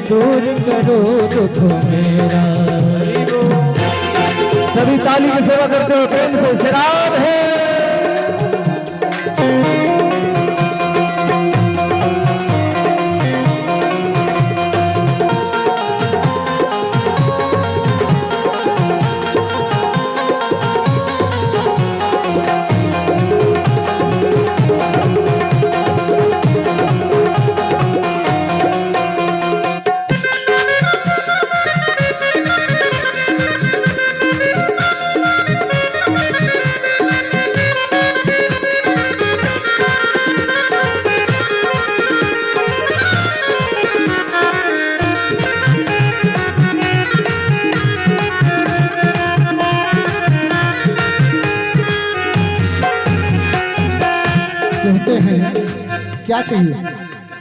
दूर करो दुख मेरा। सभी ताली की सेवा करते हो प्रेम से शराब है। कहते हैं क्या चाहिए?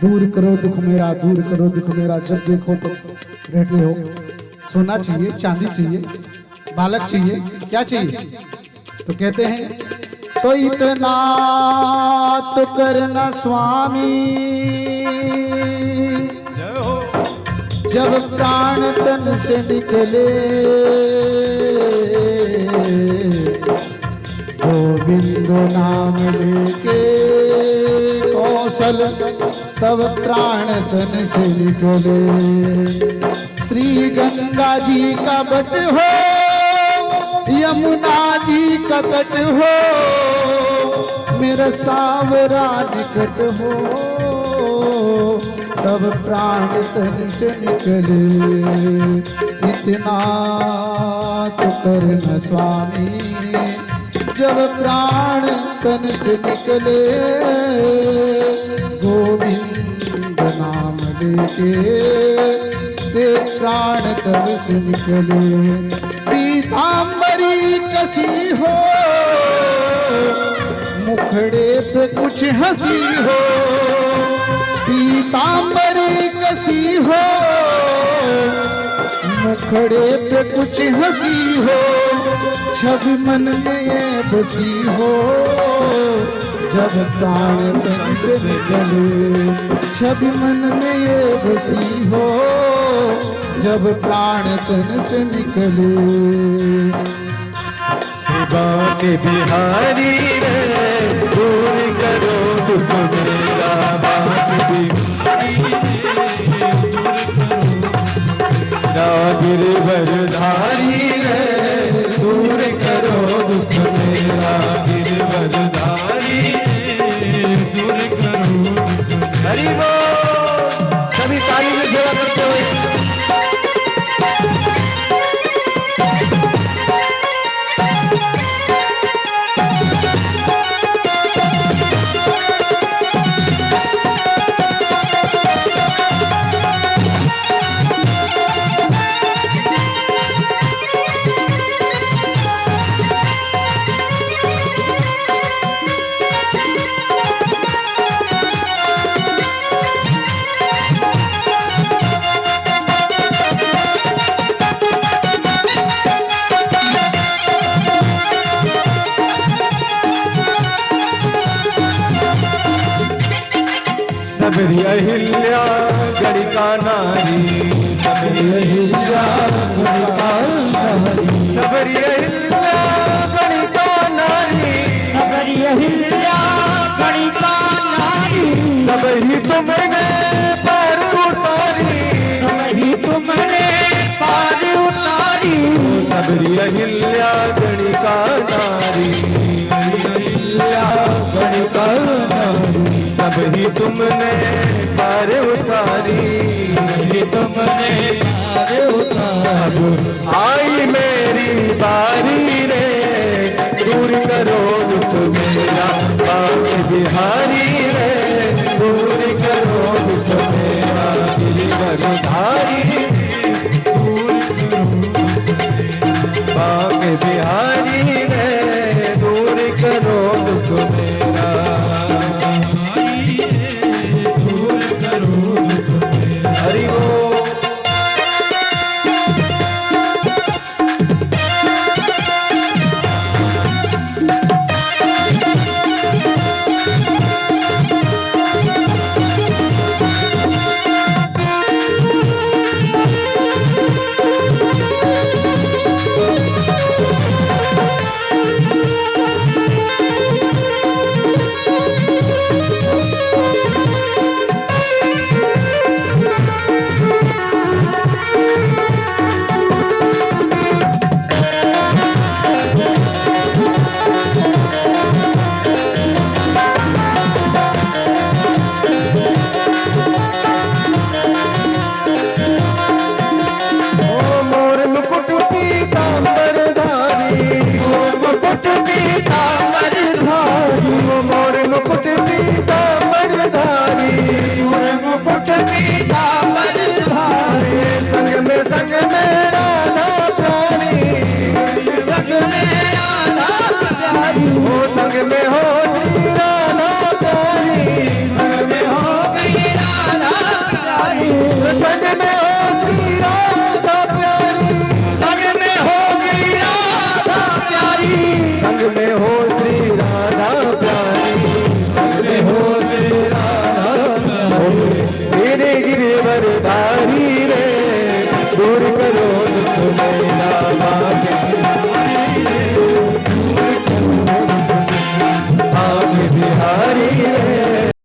दूर करो दुख मेरा, दूर करो दुख मेरा, जब देखो तो रहते हो। सोना चाहिए, चांदी चाहिए, बालक चाहिए, क्या चाहिए? तो कहते हैं तो इतना तो करना स्वामी, जब प्राण तन से निकले, गोविंद नाम लेके कौशल तब प्राण तन से निकले। श्री गंगा जी का बट हो, यमुना जी का तट हो, मेरा सावरा निकट हो, तब प्राण तन से निकले। इतना तो करना स्वामी, जब प्राण तन से निकले, गोविंद नाम लेके दे प्राण तन से निकले। पीतांबरी कसी हो, मुखड़े पे कुछ हंसी हो, पीतांबरी कसी हो, मुखड़े पे कुछ हंसी हो, छवि मन में ये बसी हो, जब प्राण तन से निकले। छवि मन में ये बसी हो, जब प्राण तन से निकले। शिवा के बिहारी रे, दूर करो दुख मेरा, बात बिहारी गिरवरधारी रे, दूर करो दुख मेरा, गिरवरधारी दूर करो दुख। हरि बोल। सभी ताली में जोड़ा करते हुए सबरी अहिल्या गणिका नारी, सबरी अहिल्या गणिका नारी, सबरी अहिल्या गणिका नारी, सबरी अहिल्या गणिका नारी, सबरी तुमने पार उतारी, सबरी तुमने पार उतारी, सबरी अहिल्या गणिका नारी, अहिल्या गणिका नारी, सबही तुमने पार उतारी, सबही तुमने पार उतारी। आई मेरी बारी रे, दूर करो दुख मेरा, बाप बिहारी रे, दूर करो दुख मेरा, गिरवरधारी दूर करो दुख मेरा, बाप बिहारी रे, दूर करो दुख मेरा। हरि बोल। परवारी रे, दूर करो दुख मेरा